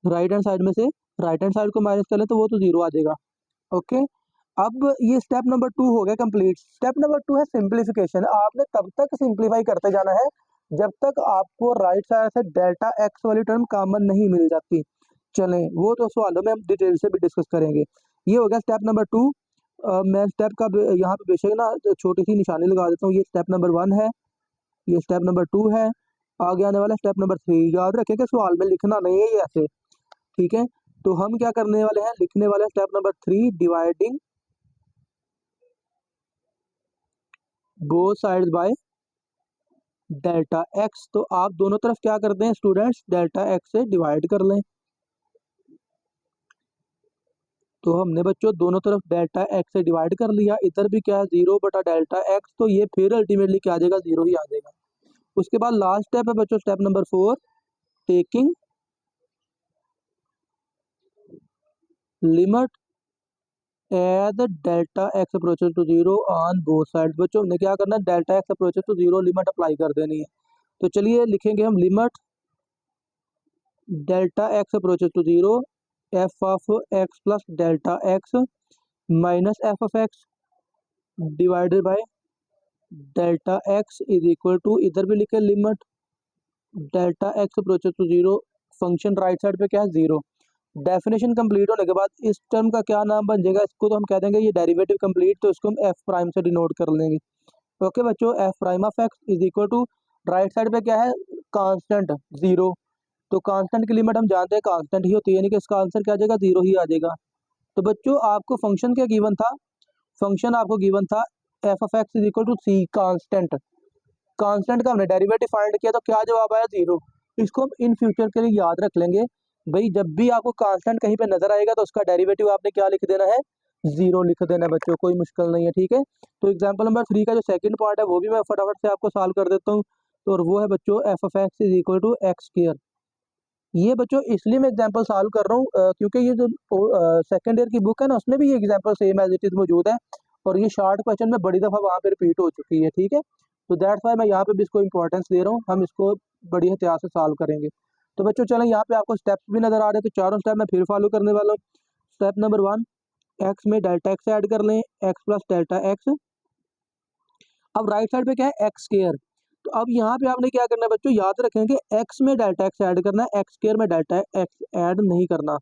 राइट हैंड साइड में से राइट हैंड साइड को माइनस करें तो वो तो जीरो आ जाएगा, ओके। अब ये स्टेप नंबर 2 हो गया कंप्लीट। स्टेप नंबर 2 है सिंप्लीफिकेशन। आपने तब तक सिंप्लीफाई करते जाना है जब तक आपको राइट साइड से डेल्टा एक्स वाली टर्म कॉमन नहीं मिल जाती। चलें वो तो सवालों में हम डिटेल से भी डिस्कस करेंगे। ये हो गया स्टेप नंबर 2। मैं स्टेप का यहाँ पे बेशक ना छोटी सी निशानी लगा देता हूँ। ये स्टेप नंबर 1 है, ये स्टेप नंबर 2 है, आगे आने वाला स्टेप नंबर 3। याद रखें कि सवाल में लिखना नहीं है ये ऐसे, ठीक है। तो हम क्या करने वाले हैं, लिखने वाले step number 3, dividing both sides by delta x. तो आप दोनों तरफ क्या करते हैं स्टूडेंट्स, डेल्टा एक्स से डिवाइड कर लें। तो हमने बच्चों दोनों तरफ डेल्टा एक्स से डिवाइड कर लिया। इधर भी क्या है, 0 बटा डेल्टा एक्स, तो ये फिर अल्टीमेटली क्या आ जाएगा, 0 ही आ जाएगा। उसके बाद लास्ट स्टेप है बच्चों step number 4, taking limit as delta x approaches to 0 on both sides. बच्चों हमने क्या करना है, delta x approaches to 0 limit apply कर देनी है। तो चलिए लिखेंगे हम limit delta x approaches to 0 f of x plus delta x minus f of x divided by delta x is equal to, इधर भी लिखे limit delta x approaches to 0, function right side पे क्या है 0। डेफिनेशन कंप्लीट होने के बाद इस टर्म का क्या नाम बन जाएगा, इसको तो हम कह देंगे ये डेरिवेटिव कंप्लीट, तो इसको हम एफ प्राइम से डिनोट कर लेंगे। ओके बच्चों, f prime of x is equal to right side पे क्या है, कांस्टेंट 0। तो कांस्टेंट की लिमिट हम जानते हैं कांस्टेंट ही होती है, यानी कि इसका आंसर क्या आ जाएगा, 0 ही आ जाएगा। तो बच्चों आपको फंक्शन क्या गिवन था, फंक्शन आपको गिवन था f of x is equal to c constant. Constant का हमने डेरिवेटिव फाइंड किया तो क्या जवाब आया, 0। इसको हम इन फ्यूचर के लिए याद रख लेंगे भाई, जब भी आपको कांस्टेंट कहीं पे नजर आएगा तो उसका डेरिवेटिव आपने क्या लिख देना है, 0 लिख देना है बच्चों, कोई मुश्किल नहीं है, ठीक है। तो एग्जाम्पल नंबर 3 का जो सेकंड पार्ट है वो भी मैं फटाफट से आपको सॉल्व कर देता हूँ। तो और वो है बच्चों f of x is equal to x square. ये बच्चों इसलिए मैं एग्जांपल सॉल्व कर रहा हूँ क्योंकि ये जो सेकंड ईयर की बुक है ना उसमें भी ये example same as it is मौजूद है, और ये शॉर्ट क्वेश्चन में बड़ी दफ़ा वहाँ पे रिपीट हो चुकी है, ठीक है। तो दैट्स वाई मैं यहाँ पे भी इसको इंपॉर्टेंस दे रहा हूँ, हम इसको बड़ी एहतियात से सॉल्व करेंगे। तो बच्चों चलें, यहाँ पे आपको स्टेप्स भी नजर आ रहे हैं, तो चारों स्टेप मैं फिर फॉलो करने वाला हूँ। स्टेप नंबर 1, एक्स में डेल्टा एक्स ऐड कर लें, एक्स प्लस डेल्टा एक्स। अब राइट साइड पे क्या है, एक्स स्क्वायर। तो अब यहाँ पे आपने क्या करना है बच्चों, याद रखें कि एक्स में डेल्टा एक्स ऐड करना है, एक्स स्क्वायर में डेल्टा एक्स ऐड नहीं करना।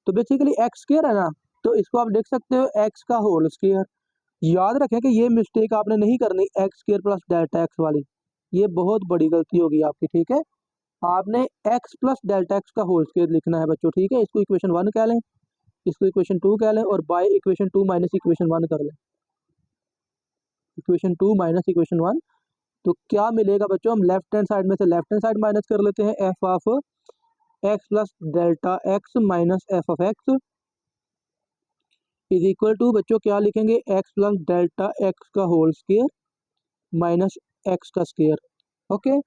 तो बेसिकली एक्स स्क्वायर है ना, तो इसको आप देख सकते हो एक्स का होल स्क्वायर। याद रखें कि ये मिस्टेक आपने नहीं करनी, x square plus delta x वाली, ये बहुत बड़ी गलती होगी आपकी, ठीक है। आपने एक्स प्लस डेल्टा एक्स का होल स्क्वायर लिखना है बच्चों, ठीक है। इसको इक्वेशन 1 कह लें, इसको इक्वेशन 2 कह लें, और बाय इक्वेशन 2 माइनस इक्वेशन 1 कर लें, इक्वेशन 2 माइनस इक्वेशन 1। तो क्या मिलेगा बच्चों, हम लेफ्ट हैंड साइड में से लेफ्ट हैंड साइड माइनस कर लेते हैं, f of x plus delta x minus f of x is equal to बच्चों क्या लिखेंगे, एक्स प्लस डेल्टा एक्स का होल स्क्वायर माइनस एक्स का स्क्वायर, ओके।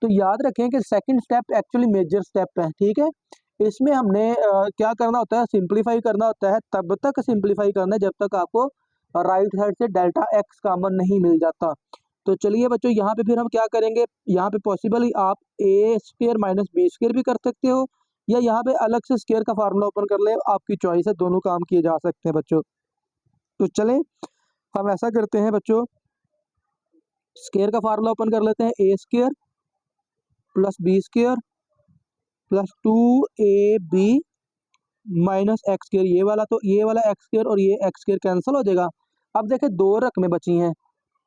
तो याद रखें कि second step actually major step है, ठीक है। इसमें हमने क्या करना होता है, सिंप्लीफाई करना होता है। तब तक सिंप्लीफाई करना है जब तक आपको राइट साइड से डेल्टा एक्स कॉमन नहीं मिल जाता। तो चलिए बच्चों यहाँ पे फिर हम क्या करेंगे, यहाँ पे पॉसिबली आप ए स्क्वायर माइनस बी स्क्वायर भी कर सकते हो, या यहाँ पे अलग से स्क्वायर का फार्मूला ओपन कर ले, आपकी चॉइस है, दोनों काम किए जा सकते हैं बच्चों। तो चलें हम ऐसा करते हैं बच्चों, स्क्वायर का फार्मूला ओपन कर लेते हैं, a square plus b square plus 2ab minus x square, ये वाला, तो ये वाला एक्स स्क्वायर और ये एक्स स्क्वायर कैंसिल हो जाएगा। अब देखें दो रकमें बची हैं,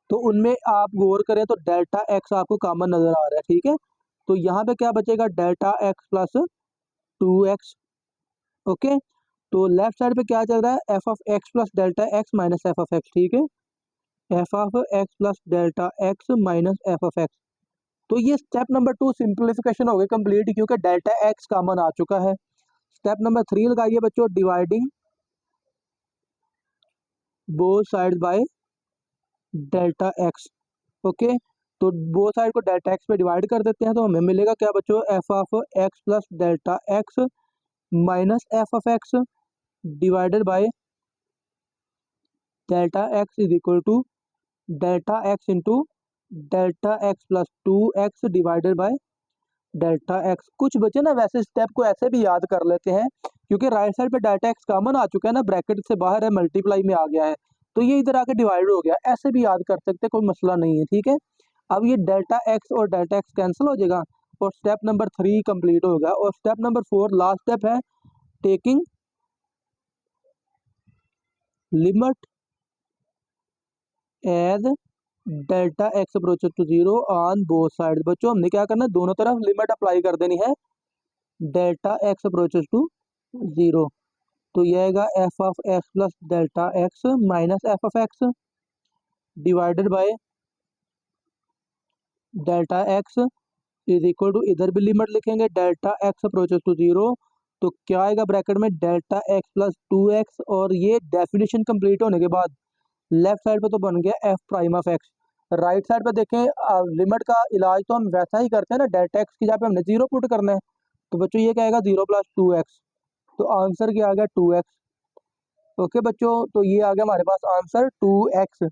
तो उनमें आप गौर करें तो डेल्टा एक्स आपको कॉमन नजर आ रहा है, ठीक है। तो यहाँ पे क्या बचेगा, delta x plus 2x, okay. तो लेफ्ट साइड पे क्या चल रहा है, F of x plus delta x minus f of x, ठीक है। F of x plus delta x minus f of x. तो ये स्टेप नंबर 2 सिंप्लीफिकेशन हो गई कंप्लीट, क्योंकि डेल्टा एक्स कॉमन आ चुका है। स्टेप नंबर 3 लगाइए बच्चों, dividing both side by delta x, okay. तो बोथ साइड को डेल्टा एक्स पे डिवाइड कर देते हैं, तो हमें मिलेगा क्या बच्चों, f of x plus delta x minus f of x divided by delta x is equal to delta x into delta x plus two x divided by delta x. कुछ बच्चे ना वैसे स्टेप को ऐसे भी याद कर लेते हैं, क्योंकि राइट साइड पे डेल्टा एक्स कॉमन आ चुका है ना, ब्रैकेट से बाहर है, मल्टीप्लाई में आ गया है, तो ये इधर आके डिवाइड हो गया, ऐसे भी याद कर सकते हैं, कोई मसला नहीं है, ठीक है। अब ये डेल्टा एक्स और डेल्टा एक्स कैंसिल हो जाएगा और स्टेप नंबर 3 कंप्लीट होगा। और स्टेप नंबर 4 लास्ट स्टेप है, taking limit as delta x approaches to zero on both side. बच्चों हमने क्या करना है, दोनों तरफ लिमिट अप्लाई कर देनी है delta x approaches to zero. तो ये आएगा f of x plus delta x minus f of x divided by delta x is equal to, इधर भी लिमिट लिखेंगे delta x approaches to zero, तो क्या आएगा ब्रैकेट में delta x plus two x. और ये डेफिनेशन कंप्लीट होने के बाद लेफ्ट साइड पे तो बन गया F prime of x. Right side पे देखें, लिमिट का इलाज तो हम वैसा ही करते हैं ना, डेल्टा एक्स की जगह पे हमने जीरो पुट करना है, तो बच्चों ये क्या आएगा, जीरो प्लस टू एक्स, तो आंसर क्या आ गया, टू एक्स। ओके बच्चों, तो ये आ गया हमारे पास आंसर टू एक्स।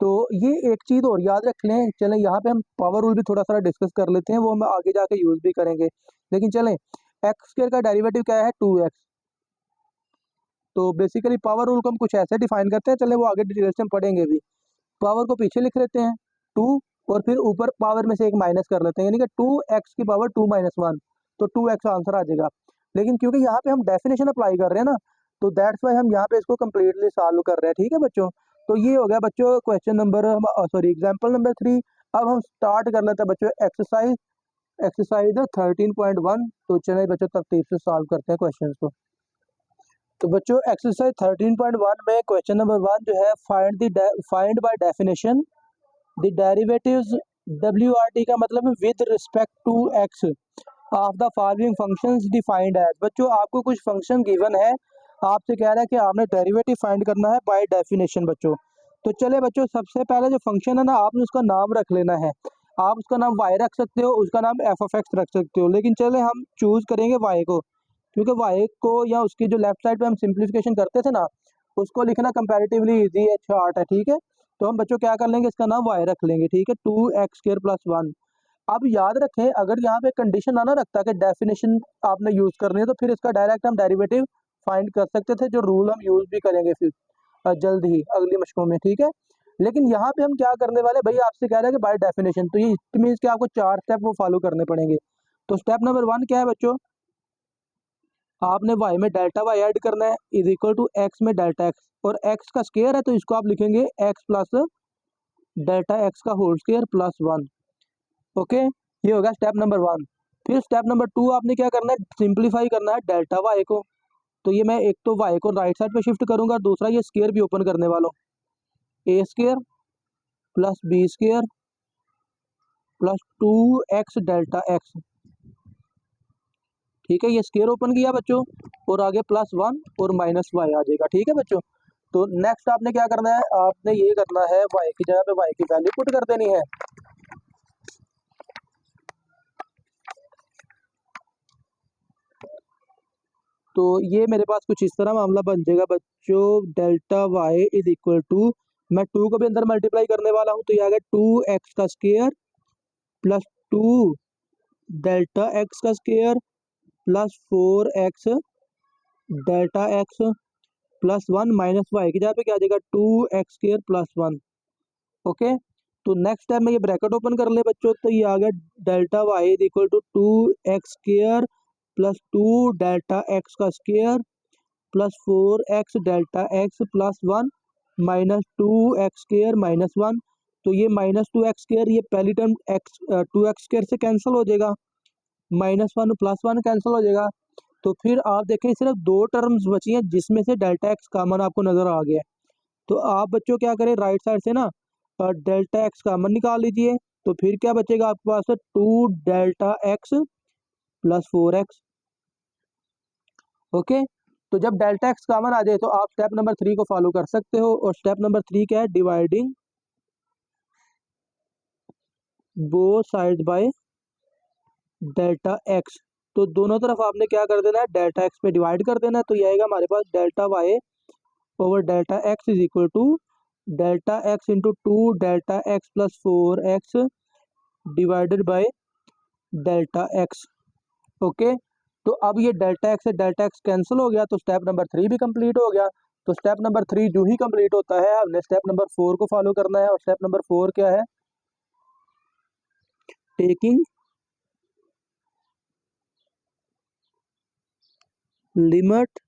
तो ये एक चीज़ और याद रख लें, चलें यहाँ पे हम पावर रूल भी थोड़ा सा डिस्कस कर लेते हैं, वो हम आगे जाके यूज़ भी करेंगे, लेकिन चलें, एक्स स्क्वायर का डेरिवेटिव क्या है, टू एक्स। तो बेसिकली पावर रूल को हम कुछ ऐसे डिफाइन करते हैं, चले वो आगे डिटेल से हम पढ़ेंगे भी। पावर को पीछे लिख लेते हैं टू, और फिर ऊपर पावर में से एक माइनस कर लेते हैं, यानी कि टू एक्स की पावर टू माइनस वन, तो टू एक्स आंसर आ जाएगा। लेकिन क्योंकि यहाँ पे हम डेफिनेशन अप्लाई कर रहे हैं ना, तो दैट्स वाई हम यहाँ पे इसको कम्प्लीटली सॉल्व कर रहे हैं, ठीक है बच्चों। तो ये हो गया बच्चों question number, sorry example number 3। अब हम स्टार्ट कर लेते हैं बच्चों एक्सरसाइज, एक्सरसाइज 13.1। तो चलिए बच्चों तरतीब से सॉल्व करते हैं क्वेश्चन को। तो बच्चों एक्सरसाइज 13.1 में क्वेश्चन नंबर 1 जो है, find by definition the derivatives, WRT का मतलब है with respect to x of the following functions defined as. बच्चों आपको कुछ फंक्शन गिवन है, आपसे कह रहा है कि आपने डेरिवेटिव फाइंड करना है बाय डेफिनेशन बच्चों। तो चले बच्चों, सबसे पहले जो फंक्शन है ना, आपने उसका नाम रख लेना है। आप उसका नाम y रख सकते हो, उसका नाम एफ ऑफ एक्स रख सकते हो, लेकिन चले हम चूज करेंगे y को, क्योंकि y को या उसकी जो लेफ्ट साइड पे हम सिंप्लीफिकेशन करते थे ना, उसको लिखना कंपैरेटिवली इजी है, शॉर्ट है, ठीक है। तो हम बच्चों क्या कर लेंगे, इसका नाम y रख लेंगे, ठीक है, two x square plus one. अब याद रखें, अगर यहाँ पे कंडीशन आना रखता कि डेफिनेशन आपने यूज करनी है, तो फिर इसका डायरेक्ट हम डेरिवेटिव फाइंड कर सकते थे, जो रूल हम यूज भी करेंगे फिर जल्द ही अगली मशकों में, ठीक है। लेकिन यहाँ पे हम क्या करने वाले, भाई आपसे कह रहे हैं कि बाय डेफिनेशन, तो ये इट मीन्स कि आपको 4 स्टेप वो फॉलो करने पड़ेंगे। तो स्टेप नंबर 1 क्या है बच्चों, आपने y में डेल्टा y ऐड करना है इज इक्वल टू x में डेल्टा x, और x का स्क्वायर है तो इसको आप लिखेंगे x प्लस डेल्टा x का whole square plus one. Okay, ये होगा स्टेप नंबर 1। फिर स्टेप नंबर 2 आपने क्या करना है, सिंप्लीफाई करना है डेल्टा y को। तो ये मैं एक तो y को राइट साइड पे शिफ्ट करूंगा, दूसरा ये स्क्वायर भी ओपन करने वाला हूँ, a square plus b square plus two x delta x, ठीक है। ये स्क्वायर ओपन किया बच्चों, और आगे प्लस वन और माइनस वाई आ जाएगा, ठीक है बच्चों। तो नेक्स्ट आपने क्या करना है, आपने ये करना है y की जगह पे y की वैल्यू पुट कर देनी है। तो ये मेरे पास कुछ इस तरह मामला बन जाएगा बच्चों, delta y is equal to, मैं टू को भी अंदर मल्टीप्लाई करने वाला हूँ, तो ये आ गया टू एक्स का square plus two delta x का square plus four x delta x plus one minus y की जगह पे क्या आ जाएगा, two x square plus one. Okay, तो नेक्स्ट टाइम में ये ब्रैकेट ओपन कर ले बच्चों, तो ये आ गया delta y is equal to two x square plus two delta x का square plus four x delta x plus one minus two x square minus one. तो ये माइनस टू एक्स स्क्वायर, ये पहली term x two x square से कैंसिल हो जाएगा, minus one plus one cancel हो जाएगा। तो फिर आप देखें सिर्फ दो टर्म्स बची हैं, जिसमें से डेल्टा एक्स कॉमन आपको नजर आ गया है। तो आप बच्चों क्या करें, राइट साइड से ना डेल्टा एक्स कॉमन निकाल लीजिए, तो फिर क्या बचेगा आपके पास, two delta x plus four x. Okay, तो जब डेल्टा एक्स कॉमन आ जाए तो आप स्टेप नंबर 3 को फॉलो कर सकते हो, और स्टेप नंबर 3 क्या है, dividing both side by delta x. तो दोनों तरफ आपने क्या कर देना है, डेल्टा एक्स पे डिवाइड कर देना है। तो ये आएगा हमारे पास delta y over delta x is equal to delta x into two delta x plus 4x divided by delta x. Okay, तो अब ये डेल्टा एक्स से डेल्टा एक्स कैंसिल हो गया, तो स्टेप नंबर 3 भी कंप्लीट हो गया। तो स्टेप नंबर 3 जो ही कंप्लीट होता है, हमने स्टेप नंबर 4 को फॉलो करना है। और स्टेप नंबर 4 क्या है, taking limit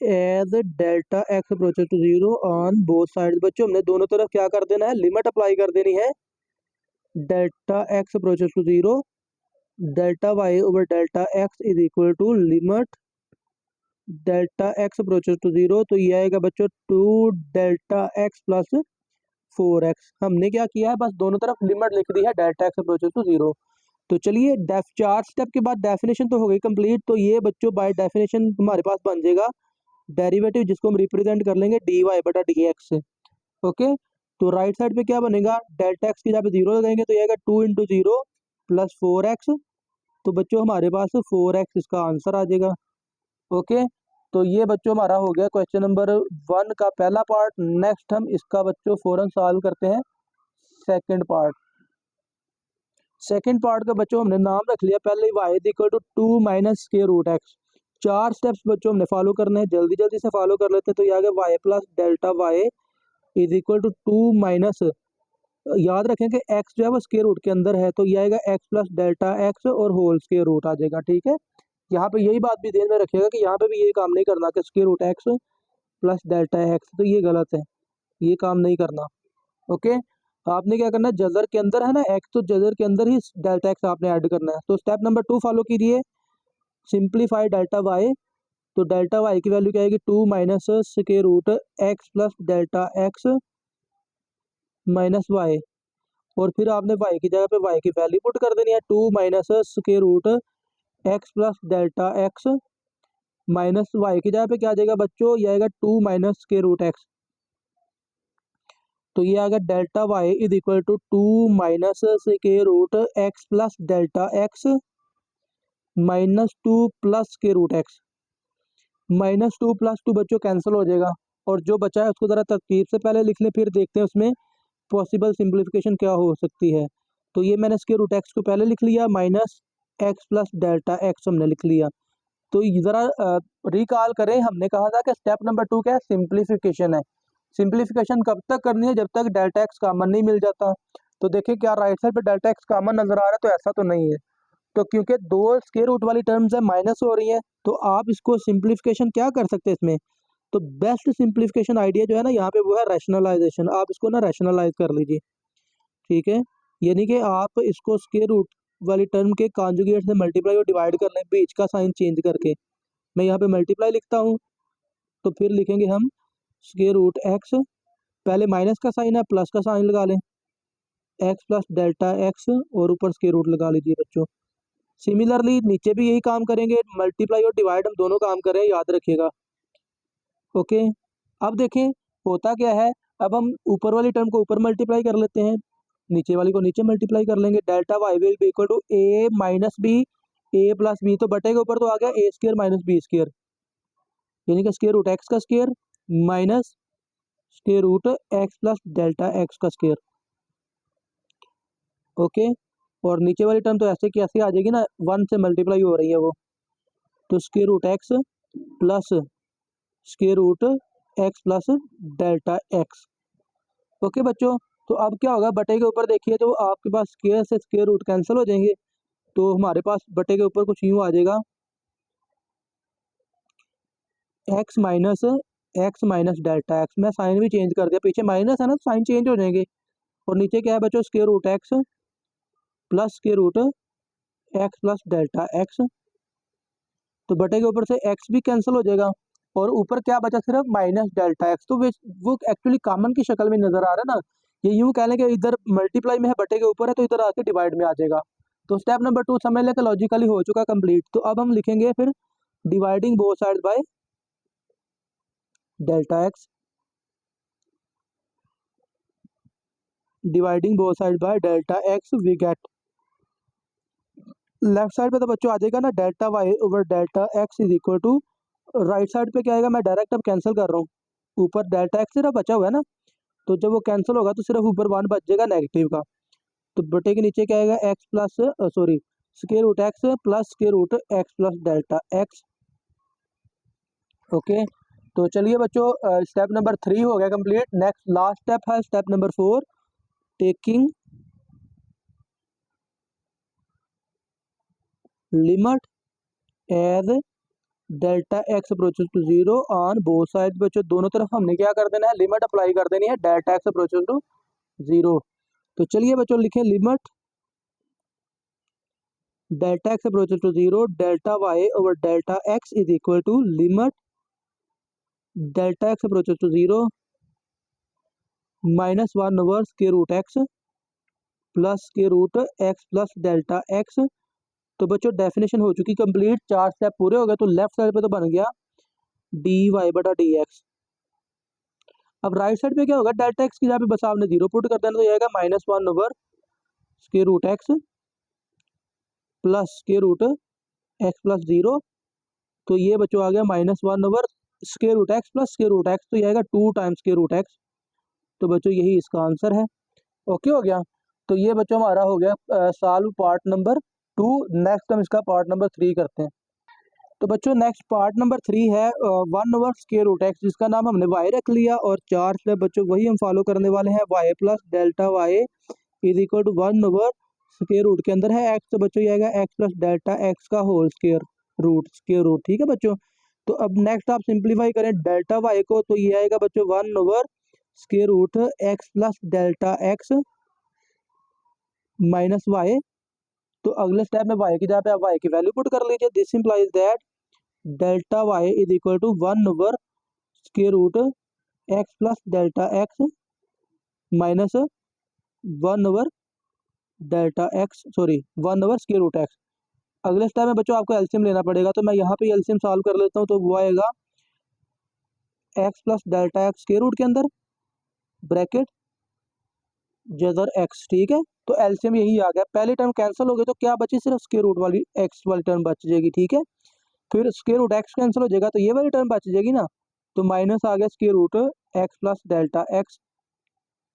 as delta x approaches to zero on both side. बच्चों हमने दोनों तरफ क्या कर देना है, लिमिट अप्लाई कर देनी है। Delta x approaches to zero delta y over delta x is equal to limit delta x approaches to zero. तो ये आएगा बच्चों to delta x plus 4x। हमने क्या किया है, बस दोनों तरफ लिमिट लिख दी है delta x approaches to zero. तो चलिए चार स्टेप के बाद डेफिनेशन तो हो गई कंप्लीट। तो ये बच्चों बाय डेफिनेशन हमारे पास बन जाएगा डेरिवेटिव, जिसको हम रिप्रेजेंट कर लेंगे dy बटा dx से। ओके, तो राइट साइड पे क्या बनेगा, डेल्टा एक्स की जगह पे जीरो लगाएंगे तो ये आएगा 2 इंटू जीरो प्लस 4x। तो बच्चों हमारे पास 4x इसका आंसर आ जाएगा। ओके, तो ये बच्चों हमारा हो गया क्वेश्चन नंबर 1 का पहला पार्ट। नेक्स्ट हम इसका बच्चों फौरन सॉल्व करते हैं सेकंड पार्ट। सेकंड पार्ट का बच्चों हमने नाम रख लिया पहले y equal to 2 minus square root x. चार स्टेप्स बच्चों हमने फॉलो करने हैं, जल्दी जल्दी से फॉलो कर लेते हैं। तो ये आ गया y plus delta y is equal to 2 minus, याद रखें कि x जो है वो स्क्वायर रूट के अंदर है, तो ये आएगा x प्लस डेल्टा एक्स और होल स्क्वायर रूट आ जाएगा। ठीक है, यहाँ पे यही बात भी ध्यान में रखिएगा कि यहाँ पे भी ये काम नहीं करना कि square root x plus delta x, तो ये गलत है, ये काम नहीं करना। ओके, आपने क्या करना है, जजर के अंदर है ना एक्स, तो जजर के अंदर ही डेल्टा एक्स आपने ऐड करना है। तो स्टेप नंबर 2 फॉलो कीजिए, सिंप्लीफाई डेल्टा वाई। तो डेल्टा वाई की वैल्यू क्या आएगी, 2 minus square root x plus delta x minus y. और फिर आपने वाई की जगह पे वाई की वैल्यू पुट कर देनी है, 2 minus square root x plus delta x minus y की जगह पे क्या आ जाएगा बच्चों, ये आएगा 2 माइनस स्क्वायर रूट एक्स। तो ये आएगा delta y is equal to 2 minus square root x plus delta x minus 2 plus square root x. Minus 2 plus 2 बच्चों कैंसिल हो जाएगा, और जो बचा है उसको ज़रा तरतीब से पहले लिख लें, फिर देखते हैं उसमें पॉसिबल सिंप्लीफिकेशन क्या हो सकती है। तो ये मैंने स्क्वायर रूट एक्स को पहले लिख लिया, minus x plus delta x हमने लिख लिया। तो ज़रा रिकॉल करें, हमने कहा था कि स्टेप नंबर 2 क्या है, सिंप्लीफिकेशन है। सिंप्लीफिकेशन कब तक करनी है, जब तक डेल्टा एक्स कॉमन नहीं मिल जाता। तो देखिए क्या राइट साइड पे डेल्टा एक्स कॉमन नजर आ रहा है, तो ऐसा तो नहीं है। तो क्योंकि दो स्क्वायर रूट वाली टर्म्स है माइनस हो रही है, तो आप इसको सिंप्लीफिकेशन क्या कर सकते हैं इसमें, तो बेस्ट सिंप्लीफिकेशन आइडिया जो है ना यहाँ पे वो है रैशनलाइजेशन। आप इसको ना रैशनलाइज कर लीजिए। ठीक है, यानी कि आप इसको स्क्वायर रूट वाली टर्म के कॉन्जुगेट से मल्टीप्लाई और डिवाइड कर लें, बीच का साइन चेंज करके। मैं यहाँ पे मल्टीप्लाई लिखता हूँ, तो फिर लिखेंगे हम स्क्वायर रूट एक्स, पहले माइनस का साइन है, प्लस का साइन लगा लें, एक्स प्लस डेल्टा एक्स और ऊपर स्क्वायर रूट लगा लीजिए बच्चों। सिमिलरली नीचे भी यही काम करेंगे, मल्टीप्लाई और डिवाइड हम दोनों काम करें, याद रखिएगा। ओके, अब देखें होता क्या है, अब हम ऊपर वाली टर्म को ऊपर मल्टीप्लाई कर लेते हैं, नीचे वाली को नीचे मल्टीप्लाई कर लेंगे। Delta y will be equal to a minus b, a plus b, तो बटे के ऊपर तो आ गया a square minus b square, यानी कि स्क्वायर रूट एक्स का square minus square root x plus delta x का स्क्वायर। ओके, और नीचे वाली टर्म तो ऐसे की ऐसे आ जाएगी ना, 1 से मल्टीप्लाई हो रही है वो, तो square root x plus square root x plus delta x. Okay बच्चों, तो अब क्या होगा, बटे के ऊपर देखिए तो आपके पास स्क्वायर से स्क्वायर रूट कैंसिल हो जाएंगे, तो हमारे पास बटे के ऊपर कुछ यूँ आ जाएगा, एक्स माइनस डेल्टा एक्स। मैं साइन भी चेंज कर दिया, पीछे माइनस है ना, साइन चेंज हो जाएंगे। और नीचे क्या है बच्चों, square root x plus square root x plus delta x. तो बटे के ऊपर से एक्स भी कैंसिल हो जाएगा, और ऊपर क्या बचा, सिर्फ माइनस डेल्टा एक्स। तो वो एक्चुअली कॉमन की शक्ल में नजर आ रहा है ना, ये यूं कह लें कि इधर मल्टीप्लाई में है, बटे के ऊपर है, तो इधर आके डिवाइड में आ जाएगा। तो स्टेप नंबर 2 समझ लें कि लॉजिकली हो चुका कंप्लीट। तो अब हम लिखेंगे फिर dividing both side by delta x. Dividing both side by delta x we get, left side पे तो बच्चों आ जाएगा ना delta y over delta x is equal to, right side पे क्या आएगा, मैं डायरेक्ट अब कैंसिल कर रहा हूँ, ऊपर डेल्टा एक्स सिर्फ बचा हुआ है ना, तो जब वो कैंसिल होगा तो सिर्फ ऊपर वन बच जाएगा नेगेटिव का, तो बटे के नीचे क्या आएगा x plus sorry square root x plus square root x plus delta x. Okay, तो चलिए बच्चों स्टेप नंबर 3 हो गया कंप्लीट। नेक्स्ट लास्ट स्टेप है step number 4, taking limit as delta x approaches to zero on both side. बच्चों दोनों तरफ हमने क्या कर देना है, लिमिट अप्लाई कर देनी है delta x approaches to zero. तो चलिए बच्चों लिखें limit delta x approaches to zero delta y over delta x is equal to limit delta x approaches to zero minus one over square root x plus square root x plus delta x. तो बच्चों डेफिनेशन हो चुकी कंप्लीट, 4 स्टेप पूरे हो गए। तो लेफ्ट साइड पे तो बन गया डी वाई बटा डी एक्स। अब राइट साइड पे क्या होगा, डेल्टा एक्स की जगह पे बस आपने जीरो पुट कर देना, तो जाएगा minus one over square root x plus square root x plus zero. तो ये बच्चों आ गया minus one over square root x plus square root x, तो ये आएगा 2 टाइम्स स्क्वायर रूट एक्स। तो बच्चों यही इसका आंसर है। ओके हो गया। तो ये बच्चों हमारा हो गया सॉल्व पार्ट नंबर 2। नेक्स्ट हम इसका पार्ट नंबर 3 करते हैं। तो बच्चों नेक्स्ट पार्ट नंबर 3 है 1 ओवर स्क्वायर रूट एक्स, जिसका नाम हमने वाई रख लिया, और 4 स्टेप बच्चों वही हम फॉलो करने वाले हैं। Y plus delta y is equal to 1 over square root के अंदर है एक्स, तो बच्चों ये आएगा एक्स प्लस डेल्टा एक्स का होल स्क्वायर रूट। ठीक है बच्चों। तो अब नेक्स्ट आप सिंप्लीफाई करें डेल्टा वाई को, तो ये आएगा बच्चों 1 over square root x plus delta x minus y. तो अगले स्टेप में वाई की जगह पे आप वाई की वैल्यू पुट कर लीजिए। This implies that delta y is equal to 1 over square root x plus delta x minus 1 over delta x sorry 1 over square root x. अगले स्टेप में बच्चों आपको एलसीएम लेना पड़ेगा, तो मैं यहाँ पे एलसीएम सॉल्व कर लेता हूँ। तो वो आएगा x plus delta x square root के अंदर ब्रैकेट जदर एक्स। ठीक है, तो एलसीएम यही आ गया। पहली टर्म कैंसिल हो गई, तो क्या बची, सिर्फ स्क्वायर रूट वाली एक्स वाली टर्म बच जाएगी। ठीक है, फिर स्क्वायर रूट एक्स कैंसिल हो जाएगा, तो ये वाली टर्म बच जाएगी ना, तो माइनस आ गया square root x plus delta x.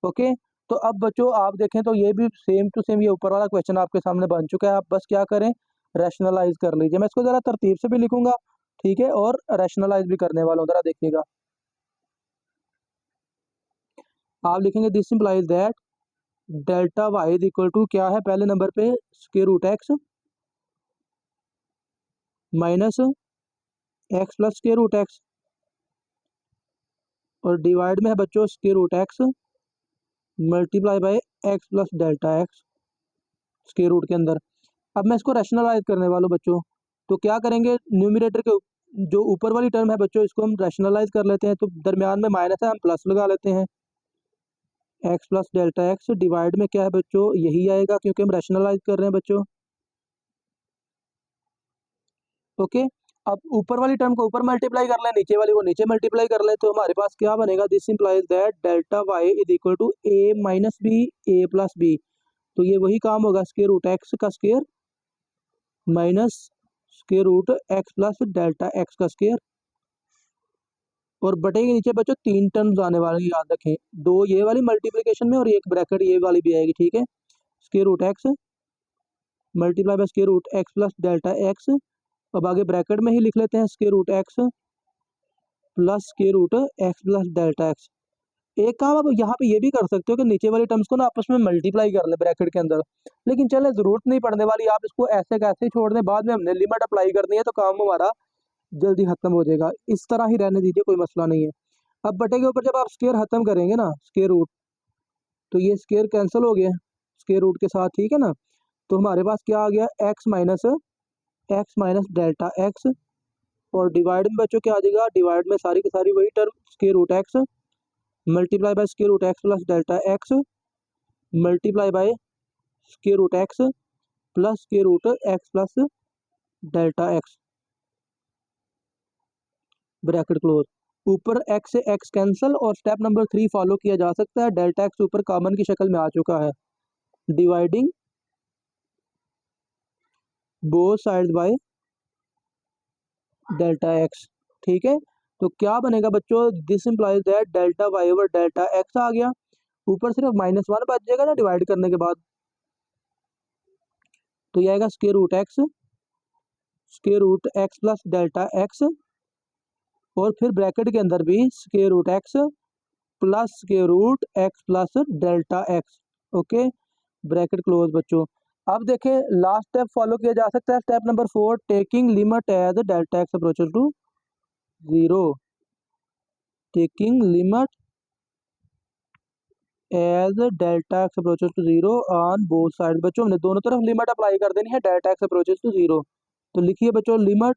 Okay, तो अब बच्चों आप देखें तो ये भी सेम टू सेम ये ऊपर वाला क्वेश्चन आपके सामने बन चुका है। आप बस क्या करें, रैशनलाइज कर लीजिए। मैं इसको ज़रा तरतीब से भी लिखूंगा, ठीक है, और रैशनलाइज भी करने वाला हूँ। ज़रा देखिएगा, आप लिखेंगे this implies that delta y is equal to क्या है, पहले नंबर पे square root x minus x plus square root x, और डिवाइड में है बच्चों square root x multiply by x plus delta x square root के अंदर। अब मैं इसको रैशनलाइज करने वाला हूँ बच्चों। तो क्या करेंगे, न्यूमरेटर के जो ऊपर वाली टर्म है बच्चों, इसको हम रैशनलाइज कर लेते हैं। तो दरमियान में माइनस है, हम प्लस लगा लेते हैं, x plus delta x divide में क्या है बच्चों, यही आएगा क्योंकि हम रैशनलाइज कर रहे हैं बच्चों। ओके, अब ऊपर वाली टर्म को ऊपर मल्टीप्लाई कर लें, नीचे वाली को नीचे मल्टीप्लाई कर लें, तो हमारे पास क्या बनेगा, this implies that delta y is equal to a minus b a plus b. तो ये वही काम होगा, स्क्वायर रूट एक्स का square minus square root x plus delta x का स्क्वायर, और बटे के नीचे बच्चों 3 टर्म्स आने वाली, याद रखें, 2 ये वाली मल्टीप्लिकेशन में और एक ब्रैकेट ये वाली भी आएगी। ठीक है, square root x multiply by square root x plus delta x. अब आगे ब्रैकेट में ही लिख लेते हैं square root x plus square root x plus delta x. एक काम आप यहाँ पे ये भी कर सकते हो कि नीचे वाली टर्म्स को ना आपस में मल्टीप्लाई कर ले ब्रैकेट के अंदर, लेकिन चले जरूरत नहीं पड़ने वाली, आप इसको ऐसे कैसे छोड़ दें, बाद में हमने लिमिट अप्लाई करनी है, तो काम हमारा जल्दी खत्म हो जाएगा। इस तरह ही रहने दीजिए, कोई मसला नहीं है। अब बटे के ऊपर जब आप स्क्वायर खत्म करेंगे ना, स्क्वायर रूट, तो ये स्क्वायर कैंसिल हो गया स्क्वायर रूट के साथ। ठीक है ना, तो हमारे पास क्या आ गया, एक्स माइनस डेल्टा एक्स, और डिवाइड में बच्चों क्या आ जाएगा, डिवाइड में सारी की सारी वही term square root x multiply by square root x plus delta x multiply by square root x plus square root x plus delta x bracket close. ऊपर एक्स से एक्स कैंसिल और स्टेप नंबर 3 फॉलो किया जा सकता है। डेल्टा एक्स ऊपर कॉमन की शक्ल में आ चुका है, dividing both side by delta x. ठीक है, तो क्या बनेगा बच्चों, this implies that delta y over delta x आ गया, ऊपर सिर्फ -1 बच जाएगा ना डिवाइड करने के बाद, तो ये आएगा square root x plus delta x, और फिर ब्रैकेट के अंदर भी square root x plus square root x plus delta x. Okay, bracket close बच्चों। अब देखें लास्ट स्टेप फॉलो किया जा सकता है, step number 4, taking limit as delta x approaches to 0, taking limit as delta x approaches to 0 on both side. बच्चों हमने दोनों तरफ लिमिट अप्लाई कर देनी है डेल्टा एक्स अप्रोचेस टू 0, तो लिखिए बच्चों limit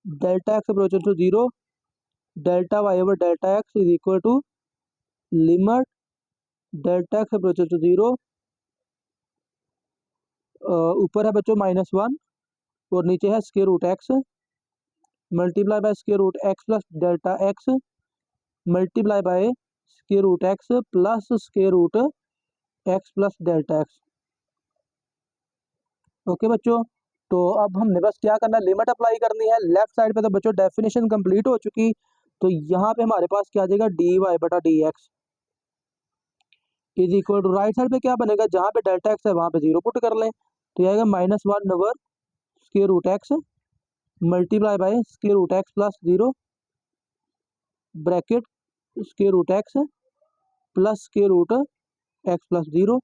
delta x approaches to 0, delta y over delta x is equal to limit delta x approaches to 0, ऊपर है बच्चों -1 और नीचे है square root x multiply by square root x plus delta x multiply by square root x plus square root x plus delta x. Okay बच्चों, तो अब हमने बस क्या करना है, लिमिट अप्लाई करनी है। लेफ्ट साइड पे तो बच्चों डेफिनेशन कंप्लीट हो चुकी, तो यहाँ पे हमारे पास क्या आ जाएगा, डी वाई बटा d x is equal to, right side पे क्या बनेगा, जहाँ पे डेल्टा एक्स है वहाँ पे 0 पुट कर लें, तो ये आएगा -1 over square root x multiply by square root x plus 0 bracket square root x plus square root x plus 0।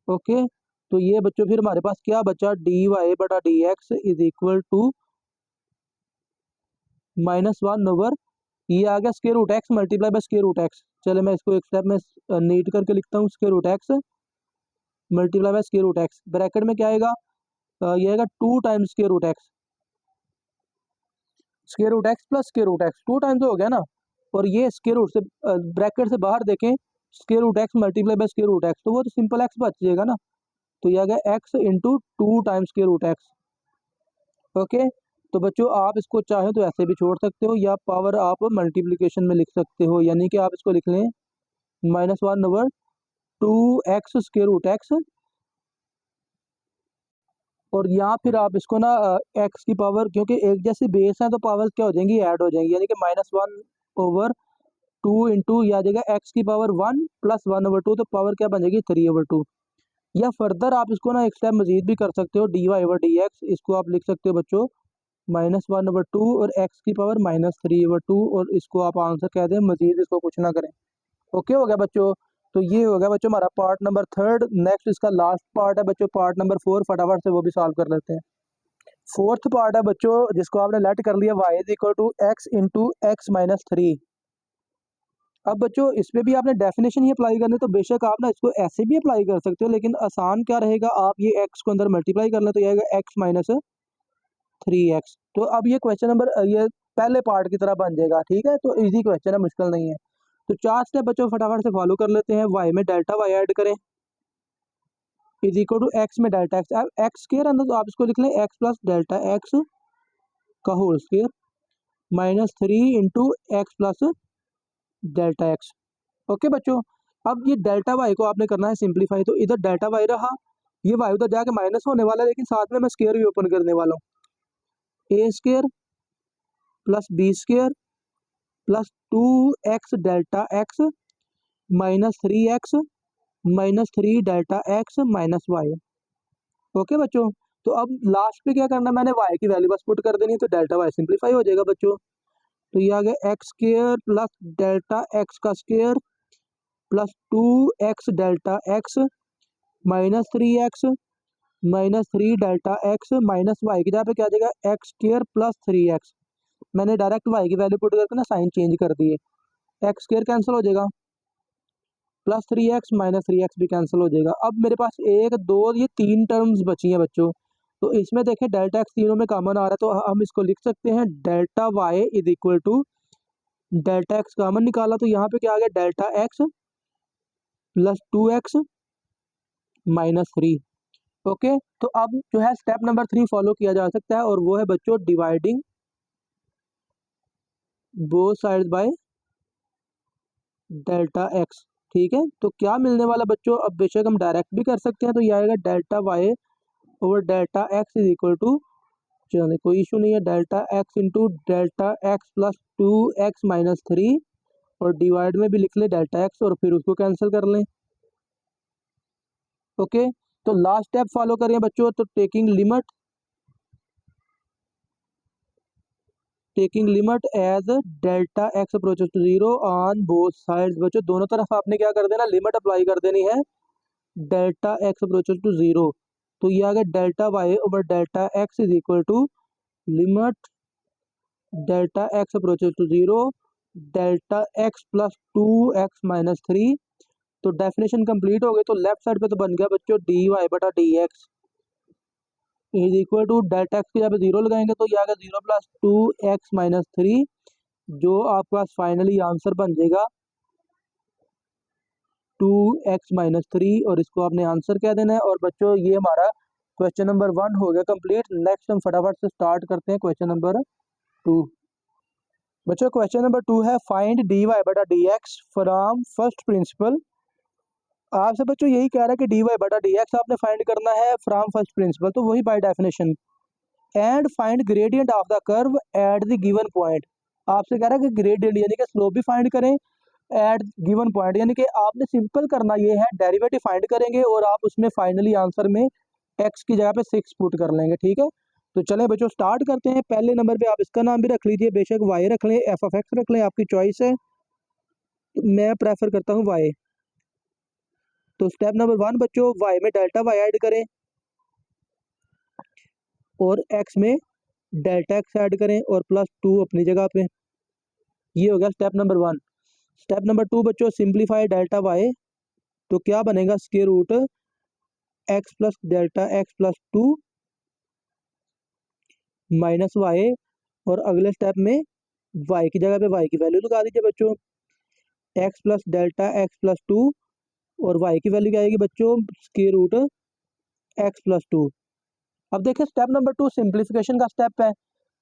Okay, तो ये बच्चों फिर हमारे पास क्या बचा, डी वाई बटा d x is equal to -1 over, ये आ गया square root x multiply by square root x. चले मैं इसको एक स्टेप में नीट करके लिखता हूँ, square root x multiply by square root x, bracket में क्या आएगा, ये आएगा 2 times square root x plus square root x, 2 times हो गया ना, और ये स्क्वायर रूट से ब्रैकेट से बाहर देखें square root x multiply by square root x, तो वो तो सिंपल एक्स बच जाएगा ना, तो ये आ गया x into 2 times square root x. Okay, तो बच्चों आप इसको चाहे तो ऐसे भी छोड़ सकते हो, या पावर आप मल्टीप्लिकेशन में लिख सकते हो, यानी कि आप इसको लिख लें -1 over 2x square root x, और यहाँ फिर आप इसको ना एक्स की पावर, क्योंकि एक जैसी बेस है तो पावर क्या हो जाएंगी, ऐड हो जाएंगी, यानी कि -1 ओवर 2 इंटू आ जाएगा एक्स की पावर 1 प्लस 1 ओवर 2, तो पावर क्या बन जाएगी 3 ओवर 2। या फर्दर आप इसको ना एक स्टेप मजीद भी कर सकते हो, d y over d x, इसको आप लिख सकते हो बच्चों -1 ओवर 2 और एक्स की पावर -3 ओवर 2, और इसको आप आंसर कह दें, मजीद इसको कुछ ना करें। ओके हो गया बच्चों, तो ये हो गया बच्चों हमारा पार्ट नंबर 3। नेक्स्ट इसका लास्ट पार्ट है बच्चों, पार्ट नंबर 4, फटाफट से वो भी सॉल्व कर लेते हैं। फोर्थ पार्ट है बच्चों, जिसको आपने लेट कर लिया y is equal to x into x minus 3। अब बच्चों इसमें भी आपने डेफिनेशन ही अप्लाई करनी, तो बेशक आप ना इसको ऐसे भी अप्लाई कर सकते हो, लेकिन आसान क्या रहेगा, आप ये x को अंदर मल्टीप्लाई कर लें, तो ये आएगा x माइनस 3x। तो अब ये क्वेश्चन नंबर ये पहले पार्ट की तरह बन जाएगा, ठीक है, तो इजी क्वेश्चन है, मुश्किल नहीं है। तो 4 स्टेप बच्चों फटाफट से फॉलो कर लेते हैं। y में डेल्टा y ऐड करें इज इक्वल टू एक्स में डेल्टा एक्स, अब एक्स स्क्र है ना, तो आप इसको लिख लें एक्स प्लस डेल्टा एक्स का whole square -3 into x plus delta x. Okay बच्चों, अब ये डेल्टा वाई को आपने करना है सिंप्लीफाई, तो इधर डेल्टा वाई रहा, ये वाई उधर जाके माइनस होने वाला है, लेकिन साथ में मैं स्क्वायर भी ओपन करने वाला हूँ, a square plus b square plus 2x delta x -3x -3 delta x minus y. Okay बच्चों, तो अब लास्ट पे क्या करना है, मैंने y की वैल्यू बस पुट कर देनी, तो डेल्टा वाई सिंप्लीफाई हो जाएगा बच्चों। तो ये आ गया x square plus delta x का square plus 2x delta x -3x -3 delta x minus y की जगह पे क्या आ जाएगा एक्स स्क्वायर प्लस 3x। मैंने डायरेक्ट वाई की वैल्यू पुट करके ना साइन चेंज कर दिए, एक्स स्क्वायर कैंसिल हो जाएगा, प्लस 3x -3x भी कैंसिल हो जाएगा। अब मेरे पास 1 2 ये 3 टर्म्स बची हैं बच्चों, तो इसमें देखें डेल्टा एक्स तीनों में कॉमन आ रहा है, तो हम इसको लिख सकते हैं delta y is equal to delta x common निकाला, तो यहाँ पे क्या आ गया delta x plus 2x -3। Okay, तो अब जो है स्टेप नंबर 3 फॉलो किया जा सकता है, और वो है बच्चों dividing both side by delta x. ठीक है, तो क्या मिलने वाला बच्चों, अब बेशक हम डायरेक्ट भी कर सकते हैं, तो ये आएगा delta y over delta x is equal to, चलो कोई इशू नहीं है, delta x into delta x plus 2x-3, और डिवाइड में भी लिख ले डेल्टा एक्स और फिर उसको कैंसिल कर लें। ओके, तो लास्ट स्टेप फॉलो करें बच्चों, तो taking limit as delta x approaches to zero on both sides. बच्चों दोनों तरफ आपने क्या कर देना, लिमिट अप्लाई कर देनी है delta x approaches to zero. तो ये आ गया delta y over delta x is equal to limit delta x approaches to zero delta x plus 2x-3। तो डेफिनेशन कंप्लीट हो गई, तो लेफ्ट साइड पे तो बन गया बच्चों डी वाई बटा d x is equal to delta x की जगह पे जीरो लगाएंगे तो ये आ गया 0 प्लस 2x-3, जो आपके पास फाइनली आंसर बन जाएगा 2x-3, और इसको आपने आंसर क्या देना है। और बच्चों ये हमारा क्वेश्चन नंबर 1 हो गया कंप्लीट। नेक्स्ट हम फटाफट से स्टार्ट करते हैं क्वेश्चन नंबर 2। बच्चों क्वेश्चन नंबर 2 है फाइंड डी वाई बटा d x from first principal. आपसे बच्चों यही कह रहा है कि डी वाई बटा डी एक्स आपने फाइंड करना है फ्रॉम फर्स्ट प्रिंसिपल, तो वही by definition, and find gradient of the curve at the given point. आपसे कह रहा है कि ग्रेडियंट यानी कि स्लोप भी फाइंड करें एट गिवन पॉइंट, यानी कि आपने सिंपल करना ये है, डेरिवेटिव फाइंड करेंगे और आप उसमें फाइनली आंसर में एक्स की जगह पे 6 पुट कर लेंगे। ठीक है, तो चलें बच्चों स्टार्ट करते हैं। पहले नंबर पे आप इसका नाम भी रख लीजिए, बेशक वाई रख लें, एफ ऑफ एक्स रख लें, आपकी चॉइस है। तो मैं प्रेफर करता हूँ वाई। तो स्टेप नंबर 1 बच्चों, वाई में डेल्टा वाई ऐड करें और एक्स में डेल्टा एक्स ऐड करें और प्लस 2 अपनी जगह पे। ये हो गया स्टेप नंबर 1। स्टेप नंबर 2 बच्चों, सिंप्लीफाई डेल्टा वाई, तो क्या बनेगा square root x plus delta x plus 2 minus y, और अगले स्टेप में वाई की जगह पे वाई की वैल्यू लगा दीजिए बच्चों, x plus delta x plus 2, और वाई की वैल्यू क्या आएगी बच्चों स्क्वायर रूट एक्स प्लस 2। अब देखिए स्टेप नंबर 2 सिंप्लीफिकेशन का स्टेप है,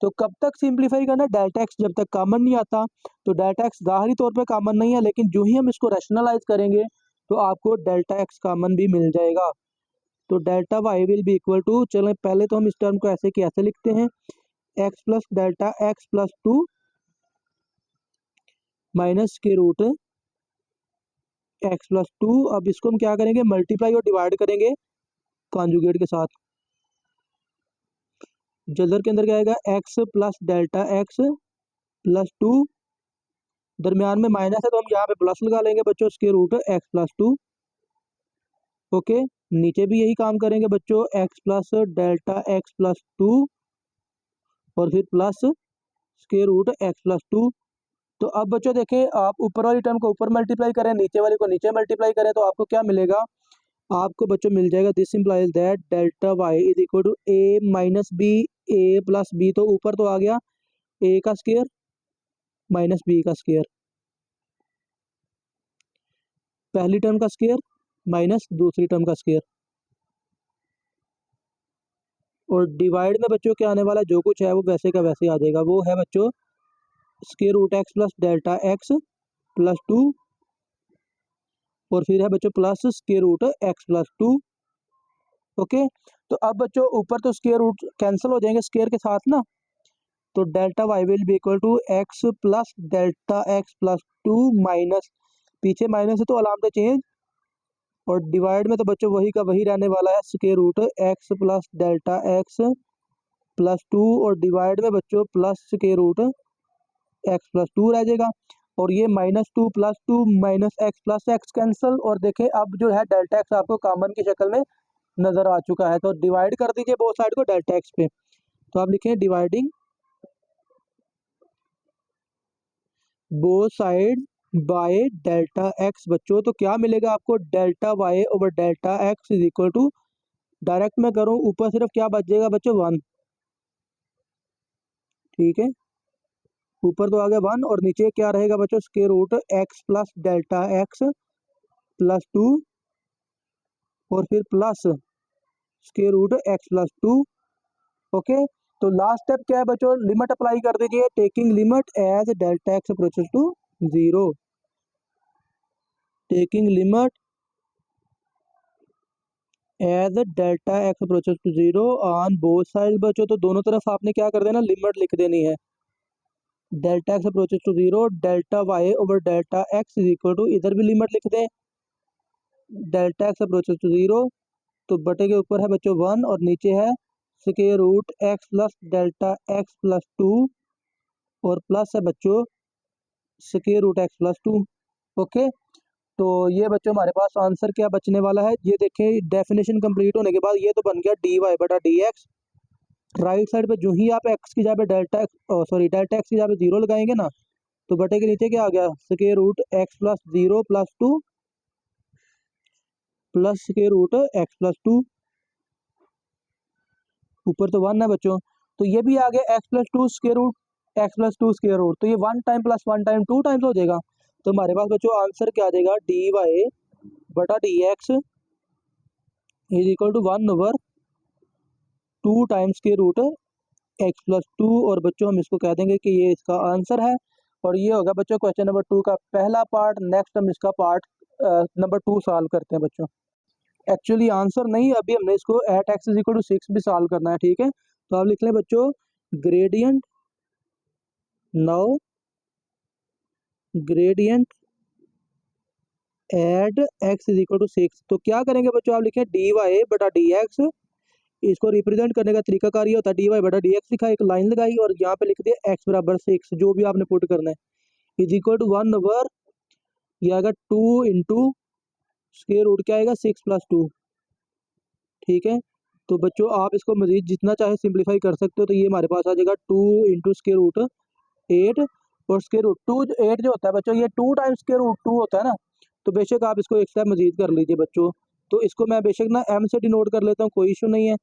तो कब तक सिंप्लीफाई करना है, डेल्टा एक्स जब तक कॉमन नहीं आता। तो डेल्टा एक्स ज़ाहिरी तौर पे कॉमन नहीं है, लेकिन जो ही हम इसको रैशनलाइज करेंगे तो आपको डेल्टा एक्स कॉमन भी मिल जाएगा। तो delta y will be equal to, चलें पहले तो हम इस टर्म को ऐसे की ऐसे लिखते हैं, x plus delta x plus 2 minus के रूट एक्स प्लस 2। अब इसको हम क्या करेंगे, मल्टीप्लाई और डिवाइड करेंगे कॉन्जुगेट के साथ। जल्दर के अंदर क्या आएगा, x plus delta x plus 2, दरमियान में माइनस है तो हम यहाँ पे प्लस लगा लेंगे बच्चों, square root x plus 2। Okay, नीचे भी यही काम करेंगे बच्चों, x plus delta x plus 2 और फिर plus square root x plus 2। तो अब बच्चों देखें, आप ऊपर वाली टर्म को ऊपर मल्टीप्लाई करें, नीचे वाली को नीचे मल्टीप्लाई करें, तो आपको क्या मिलेगा, आपको बच्चों मिल जाएगा this implies that delta y is equal to a minus b, a plus b, तो ऊपर तो आ गया ए का स्क्वायर माइनस बी का स्क्वायर, पहली टर्म का स्क्वायर माइनस दूसरी टर्म का स्क्वायर, और डिवाइड में बच्चों क्या आने वाला, जो कुछ है वो वैसे का वैसे आ जाएगा, वो है बच्चों square root x plus delta x plus 2, और फिर है बच्चों plus square root x plus 2। Okay, तो अब बच्चों ऊपर तो स्क्वायर रूट कैंसिल हो जाएंगे स्क्वायर के साथ ना, तो delta y will be equal to x plus delta x plus 2 minus, पीछे माइनस है तो अलामत चेंज, और डिवाइड में तो बच्चों वही का वही रहने वाला है, square root x plus delta x plus 2, और डिवाइड में बच्चों plus square root x plus 2 रह जाएगा, और ये -2 plus 2 minus x plus x cancel, और देखें अब जो है डेल्टा एक्स आपको कॉमन की शक्ल में नजर आ चुका है। तो डिवाइड कर दीजिए बोथ साइड को डेल्टा एक्स पे, तो आप लिखें dividing both side by delta x बच्चों, तो क्या मिलेगा आपको, delta y over delta x is equal to, direct मैं करूँ ऊपर सिर्फ क्या बच जाएगा बच्चों 1। ठीक है, ऊपर तो आ गया 1 और नीचे क्या रहेगा बच्चों square root x plus delta x plus 2, और फिर plus square root x plus 2। Okay, तो लास्ट स्टेप क्या है बच्चों, लिमिट अप्लाई कर दीजिए, taking limit as delta x approaches to zero, taking limit as delta x approaches to zero on both side बच्चों। तो दोनों तरफ आपने क्या कर देना, लिमिट लिख देनी है, delta x approaches to zero delta y over delta x is equal to, इधर भी लिमिट लिख दें, delta x approaches to zero, तो बटे के ऊपर है बच्चों 1 और नीचे है square root x plus delta x plus 2 और प्लस है बच्चों square root x plus 2। Okay, तो ये बच्चों हमारे पास आंसर क्या बचने वाला है, ये देखें डेफिनेशन कंप्लीट होने के बाद ये तो बन गया डी वाई बटा डी एक्स। राइट साइड पे जो ही आप एक्स की जगह पे डेल्टा डेल्टा एक्स की जगह पे जीरो लगाएंगे ना, तो बटे के नीचे क्या आ गया, square root x plus zero plus 2 plus square root x plus 2, ऊपर तो 1 है बच्चों, तो ये भी आ गया x plus 2 square root x plus 2 square root, तो ये 1 टाइम प्लस 1 टाइम 2 टाइम्स हो जाएगा। तो हमारे पास बच्चों आंसर क्या आ जाएगा, डी वाई बटा d x is equal to 1 over 2 times square root x plus 2, और बच्चों हम इसको कह देंगे कि ये इसका आंसर है। और ये होगा बच्चों क्वेश्चन नंबर 2 का पहला पार्ट। नेक्स्ट हम इसका पार्ट नंबर 2 सॉल्व करते हैं बच्चों। एक्चुअली आंसर नहीं, अभी हमने इसको at x is equal to 6 भी सॉल्व करना है, ठीक है। तो आप लिख लें बच्चों gradient, now gradient at x is equal to 6। तो क्या करेंगे बच्चों, आप लिखें डी वाई बटा डी एक्स, इसको रिप्रेजेंट करने का तरीकाकार ये होता है, डी वाई बटा डी एक्स लिखा, एक लाइन लगाई और यहाँ पे लिख दिया एक्स बराबर 6, जो भी आपने पुट करना है, इज इक्वल टू 1 ओवर, ये आएगा 2 इंटू स्क्वायर रूट क्या आएगा 6 प्लस 2, ठीक है। तो बच्चों आप इसको मजीद जितना चाहे सिंप्लीफाई कर सकते हो, तो ये हमारे पास आ जाएगा 2 इंटू स्क्वायर रूट 8, और स्क्वायर रूट 2 8 जो होता है बच्चों, ये 2 टाइम्स स्क्वायर रूट 2 होता है ना, तो बेशक आप इसको एक स्टेप मजीद कर लीजिए बच्चों। तो इसको मैं बेशक ना एम से डिनोट कर लेता हूँ, कोई इशू नहीं है।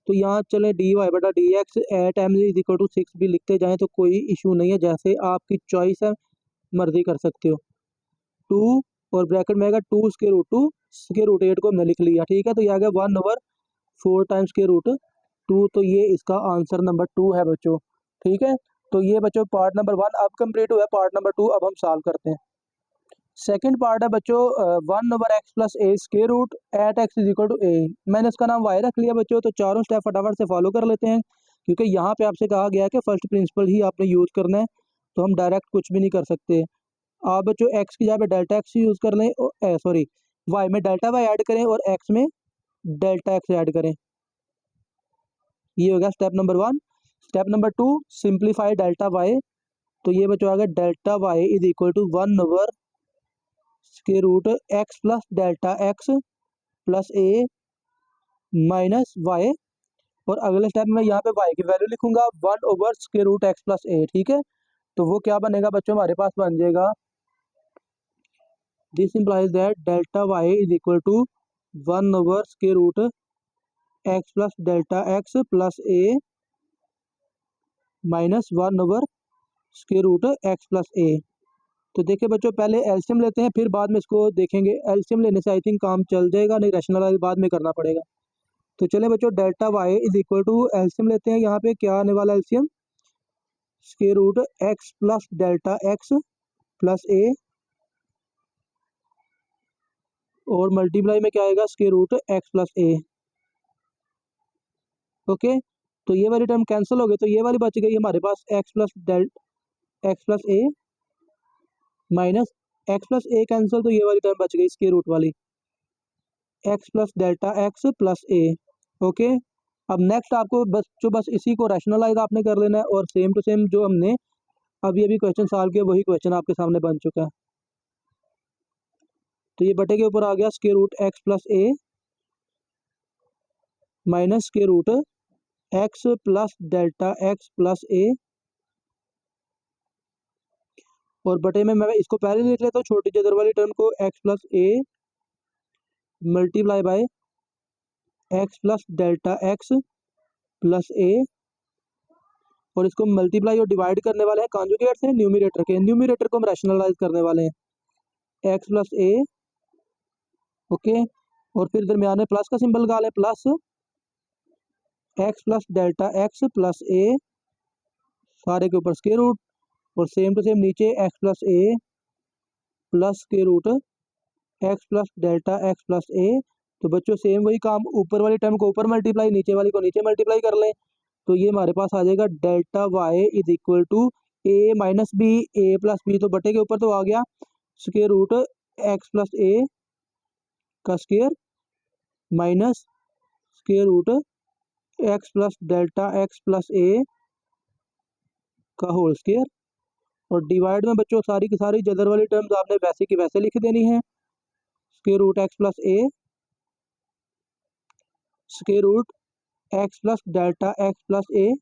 तो यहाँ चले डी वाई बटा d x at m is equal to 6 भी लिखते जाएँ तो कोई इशू नहीं है, जैसे आपकी चॉइस है, मर्जी कर सकते हो। 2 और ब्रैकेट में आएगा 2 स्क्वायर रूट 2, स्क्वायर रूट 8 को हमने लिख लिया, ठीक है। तो ये आ गया 1 ओवर 4 टाइम्स स्क्वायर रूट 2, तो ये इसका आंसर नंबर 2 है बच्चों, ठीक है। तो ये बच्चों पार्ट नंबर 1 अब कंप्लीट हुआ है, पार्ट नंबर 2 अब हम सॉल्व करते हैं। सेकंड पार्ट है बच्चों 1 over x plus a square root at x is equal to a, मैंने इसका नाम वाई रख लिया बच्चों। तो चारों स्टेप फटाफट से फॉलो कर लेते हैं, क्योंकि यहाँ पे आपसे कहा गया है कि फर्स्ट प्रिंसिपल ही आपने यूज़ करना है, तो हम डायरेक्ट कुछ भी नहीं कर सकते। आप बच्चों एक्स की जगह पे डेल्टा एक्स यूज़ कर लें, सॉरी वाई में डेल्टा वाई ऐड करें और एक्स में डेल्टा एक्स ऐड करें, ये हो गया step number 1। Step number 2 simplify delta y, तो ये बच्चों आ गया delta y is equal to 1 over square root x plus delta x plus a minus y, और अगले स्टेप में यहाँ पे वाई की वैल्यू लिखूंगा 1 over square root x plus a, ठीक है। तो वो क्या बनेगा बच्चों, हमारे पास बन जाएगा, this implies that delta y is equal to 1 over square root x plus delta x plus a minus 1 over square root x plus a. तो देखिए बच्चों पहले एलसीएम लेते हैं, फिर बाद में इसको देखेंगे, एलसीएम लेने से आई थिंक काम चल जाएगा, नहीं रैशनलाइज बाद में करना पड़ेगा। तो चले बच्चों delta y is equal to LCM लेते हैं, यहाँ पे क्या आने वाला LCM, square root x plus delta x plus a और मल्टीप्लाई में क्या आएगा square root x plus a. Okay, तो ये वाली टर्म कैंसिल हो गई, तो ये वाली बच गई हमारे पास x plus x plus a minus x plus a cancel, तो ये वाली टर्म बच गई स्क्वायर रूट वाली x plus delta x plus a. Okay, अब नेक्स्ट आपको बस इसी को रैशनलाइज आपने कर लेना है, और सेम टू सेम जो हमने अभी अभी क्वेश्चन सॉल्व किया वही क्वेश्चन आपके सामने बन चुका है। तो ये बटे के ऊपर आ गया square root x plus a minus square root x plus delta x plus a, और बटे में मैं इसको पहले लिख लेता हूँ छोटी जदर वाली टर्म को, x plus a multiply by x plus delta x plus a, और इसको मल्टीप्लाई और डिवाइड करने वाले हैं कॉन्जुगेट से न्यूमरेटर के, न्यूमरेटर को हम रैशनलाइज करने वाले हैं एक्स प्लस ए। ओके, और फिर दरमियान में प्लस का सिंबल लगा लें, plus x plus delta x plus a सारे के ऊपर स्क्वायर रूट और सेम टू सेम नीचे x plus a plus square root x plus delta x plus a. तो बच्चों सेम वही काम, ऊपर वाली टर्म को ऊपर मल्टीप्लाई, नीचे वाली को नीचे मल्टीप्लाई कर लें। तो ये हमारे पास आ जाएगा delta y is equal to a minus b, a plus b तो बटे के ऊपर तो आ गया square root x plus a का square minus square root x plus delta x plus a का होल स्क्वायर। और डिवाइड में बच्चों सारी की सारी जदर वाली टर्म्स आपने वैसे की वैसे लिख देनी है, square root x plus a square root x plus delta x plus a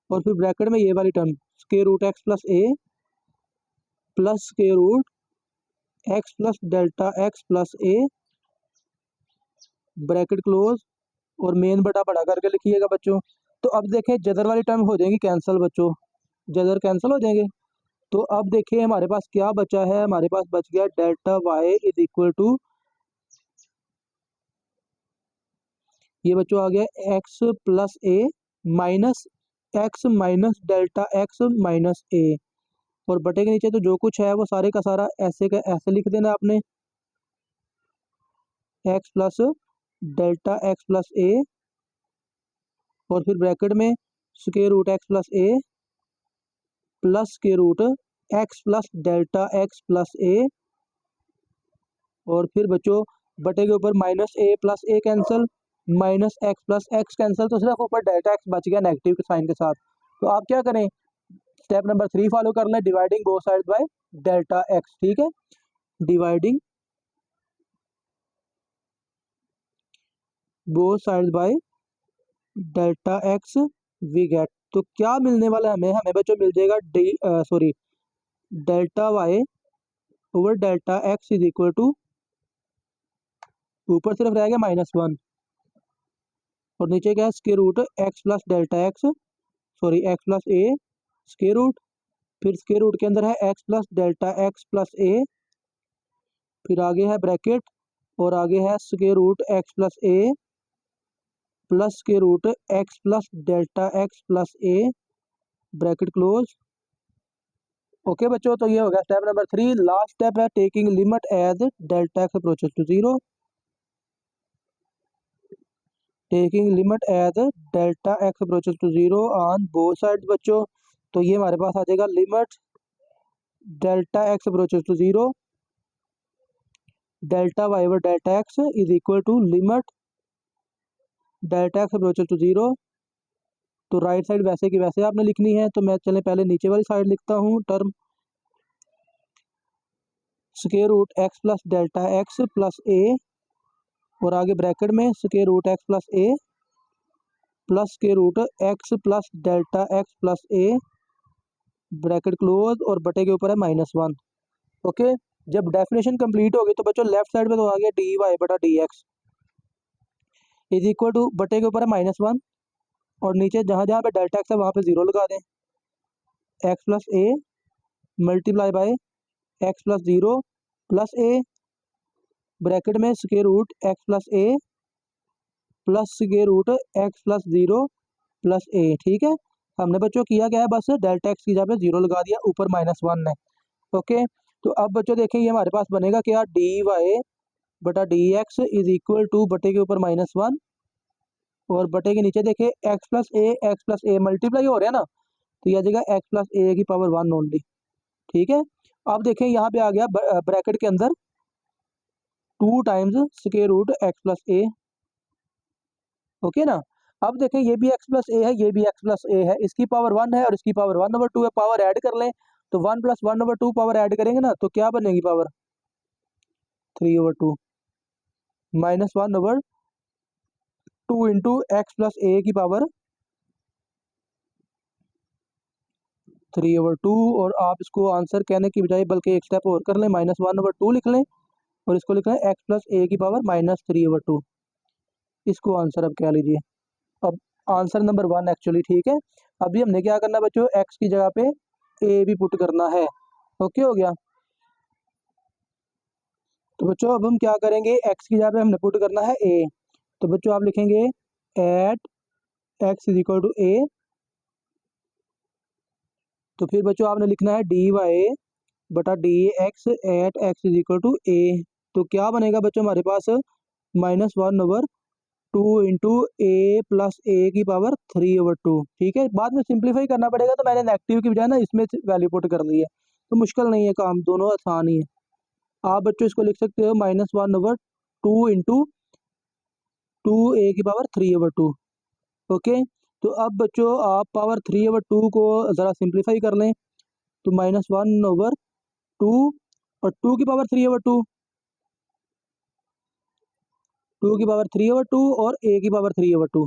और फिर ब्रैकेट में ये वाली term square root x plus a plus square root x plus delta x plus a bracket close और मेन बटा बड़ा करके लिखिएगा बच्चों। तो अब देखें जदर वाली टर्म हो जाएंगी कैंसिल बच्चों, जदर कैंसिल हो जाएंगे। तो अब देखिए हमारे पास क्या बचा है, हमारे पास बच गया delta y is equal to, ये बच्चों आ गया x plus a minus x minus delta x minus a और बटे के नीचे तो जो कुछ है वो सारे का सारा ऐसे का ऐसे लिख देना आपने, x plus delta x plus a और फिर ब्रैकेट में square root x plus a plus square root x plus delta x plus a और फिर बच्चों बटे के ऊपर minus a plus a cancel, minus x plus x cancel, तो सिर्फ ऊपर डेल्टा एक्स बच गया नेगेटिव के साइन के साथ। तो आप क्या करें, स्टेप नंबर 3 फॉलो कर लें, dividing both side by delta x. ठीक है, dividing both side by delta x we get, तो क्या मिलने वाला है हमें, हमें बच्चों मिल जाएगा delta y over delta x is equal to, ऊपर सिर्फ रह गया -1 और नीचे क्या है square root x plus delta x, sorry x plus a square root, फिर स्क्वायर रूट के अंदर है x plus delta x plus a, फिर आगे है ब्रैकेट और आगे है square root x plus a plus square root x plus delta x plus a bracket close. Okay बच्चों, तो ये हो गया स्टेप नंबर 3। लास्ट स्टेप है taking limit as delta x approaches to 0, taking limit as delta x approaches to 0 on both side बच्चों। तो ये हमारे पास आ जाएगा limit delta x approaches to 0 delta y over delta x is equal to limit delta x approaches to 0। तो राइट साइड वैसे की वैसे आपने लिखनी है, तो मैं चले पहले नीचे वाली साइड लिखता हूँ, term square root x plus delta x plus a और आगे ब्रैकेट में square root x plus a plus square root x plus delta x plus a bracket close और बटे के ऊपर है -1। ओके, जब डेफिनेशन कंप्लीट होगी तो बच्चों लेफ्ट साइड में तो आ गया डी वाई बटा d x is equal to, बटे के ऊपर है -1 और नीचे जहाँ जहाँ पे डेल्टा एक्स है वहाँ पे 0 लगा दें, x plus a multiply by x plus 0 plus a bracket में square root x plus a plus square root x plus 0 plus a. ठीक है, हमने बच्चों किया क्या है, बस डेल्टा एक्स की जगह पे 0 लगा दिया, ऊपर -1 है। ओके, तो अब बच्चों देखें ये हमारे पास बनेगा क्या, डी वाई बटा d x is equal to बटे के ऊपर -1 और बटे के नीचे देखें एक्स प्लस ए मल्टीप्लाई हो रहा है ना, तो यह आ जाएगा एक्स प्लस ए की पावर 1 ओनली। ठीक है, अब देखें यहाँ पे आ गया ब्रैकेट के अंदर 2 times square root x plus a. Okay ना, अब देखें ये भी एक्स प्लस ए है, ये भी एक्स प्लस ए है, इसकी पावर 1 है और इसकी पावर 1/2 है, पावर ऐड कर लें तो 1 + 1/2 पावर ऐड करेंगे ना तो क्या बनेगी पावर 3/2 -1/2 इंटू एक्स प्लस ए की पावर 3/2 और आप इसको आंसर कहने की बजाय बल्कि एक स्टेप और कर लें, -1/2 लिख लें और इसको लिख लें एक्स प्लस ए की पावर -3/2, इसको आंसर अब कह लीजिए। अब आंसर नंबर 1 एक्चुअली। ठीक है, अभी हमने क्या करना बच्चों, एक्स की जगह पे ए भी पुट करना है। ओके हो गया, तो बच्चों अब हम क्या करेंगे, एक्स की जगह पे हमने पुट करना है ए, तो बच्चों आप लिखेंगे at x is equal to a. तो फिर बच्चों आपने लिखना है डी वाई बटा d x at x is equal to a. तो क्या बनेगा बच्चों हमारे पास -1/2 इंटू ए प्लस ए की पावर 3/2। ठीक है, बाद में सिंप्लीफाई करना पड़ेगा, तो मैंने नेगेटिव की बजाय ना इसमें वैल्यू पुट कर दी है, तो मुश्किल नहीं है काम, दोनों आसान ही है। आप बच्चों इसको लिख सकते हो -1/2 इंटू 2a की पावर 3/2। ओके, तो अब बच्चों आप पावर 3/2 को ज़रा सिंप्लीफाई कर लें, तो -1/2 और 2 की पावर 3/2, 2 की पावर 3/2 और a की पावर 3/2।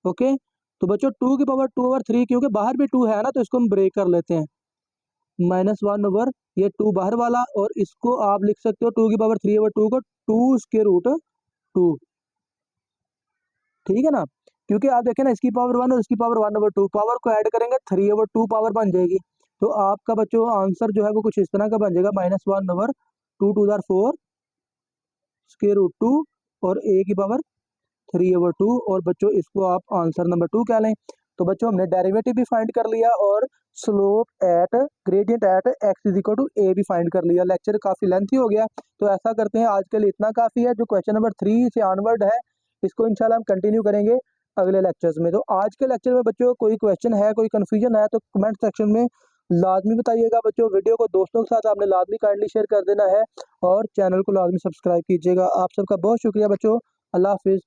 ओके, तो बच्चों 2 की पावर 2/3, क्योंकि बाहर भी 2 है ना, तो इसको हम ब्रेक कर लेते हैं। -1 ये 2 बाहर वाला, और इसको आप लिख सकते हो 2 की पावर 3/2 को 2√2। ठीक है ना, क्योंकि आप देखें ना, इसकी पावर 1 और इसकी पावर 1/2, पावर को ऐड करेंगे 3/2 पावर बन जाएगी। तो आपका बच्चों आंसर जो है वो कुछ इस तरह का बन जाएगा, -1/2 √2 और a की पावर 3/2। और बच्चों इसको आप आंसर नंबर 2 कह लें। तो बच्चों हमने डेरिवेटिव भी फाइंड कर लिया और slope at gradient at x is equal to a भी फाइंड कर लिया। लेक्चर काफ़ी लेंथी हो गया, तो ऐसा करते हैं आज के लिए इतना काफ़ी है। जो क्वेश्चन नंबर 3 से ऑनवर्ड है, इसको इंशाल्लाह हम कंटिन्यू करेंगे अगले लेक्चर्स में। तो आज के लेक्चर में बच्चों कोई क्वेश्चन है, कोई कन्फ्यूजन है, तो कमेंट सेक्शन में लाजमी बताइएगा। बच्चों वीडियो को दोस्तों के साथ आपने लाजमी काइंडली शेयर कर देना है, और चैनल को लाजमी सब्सक्राइब कीजिएगा। आप सबका बहुत शुक्रिया बच्चों। अल्लाह हाफिज़।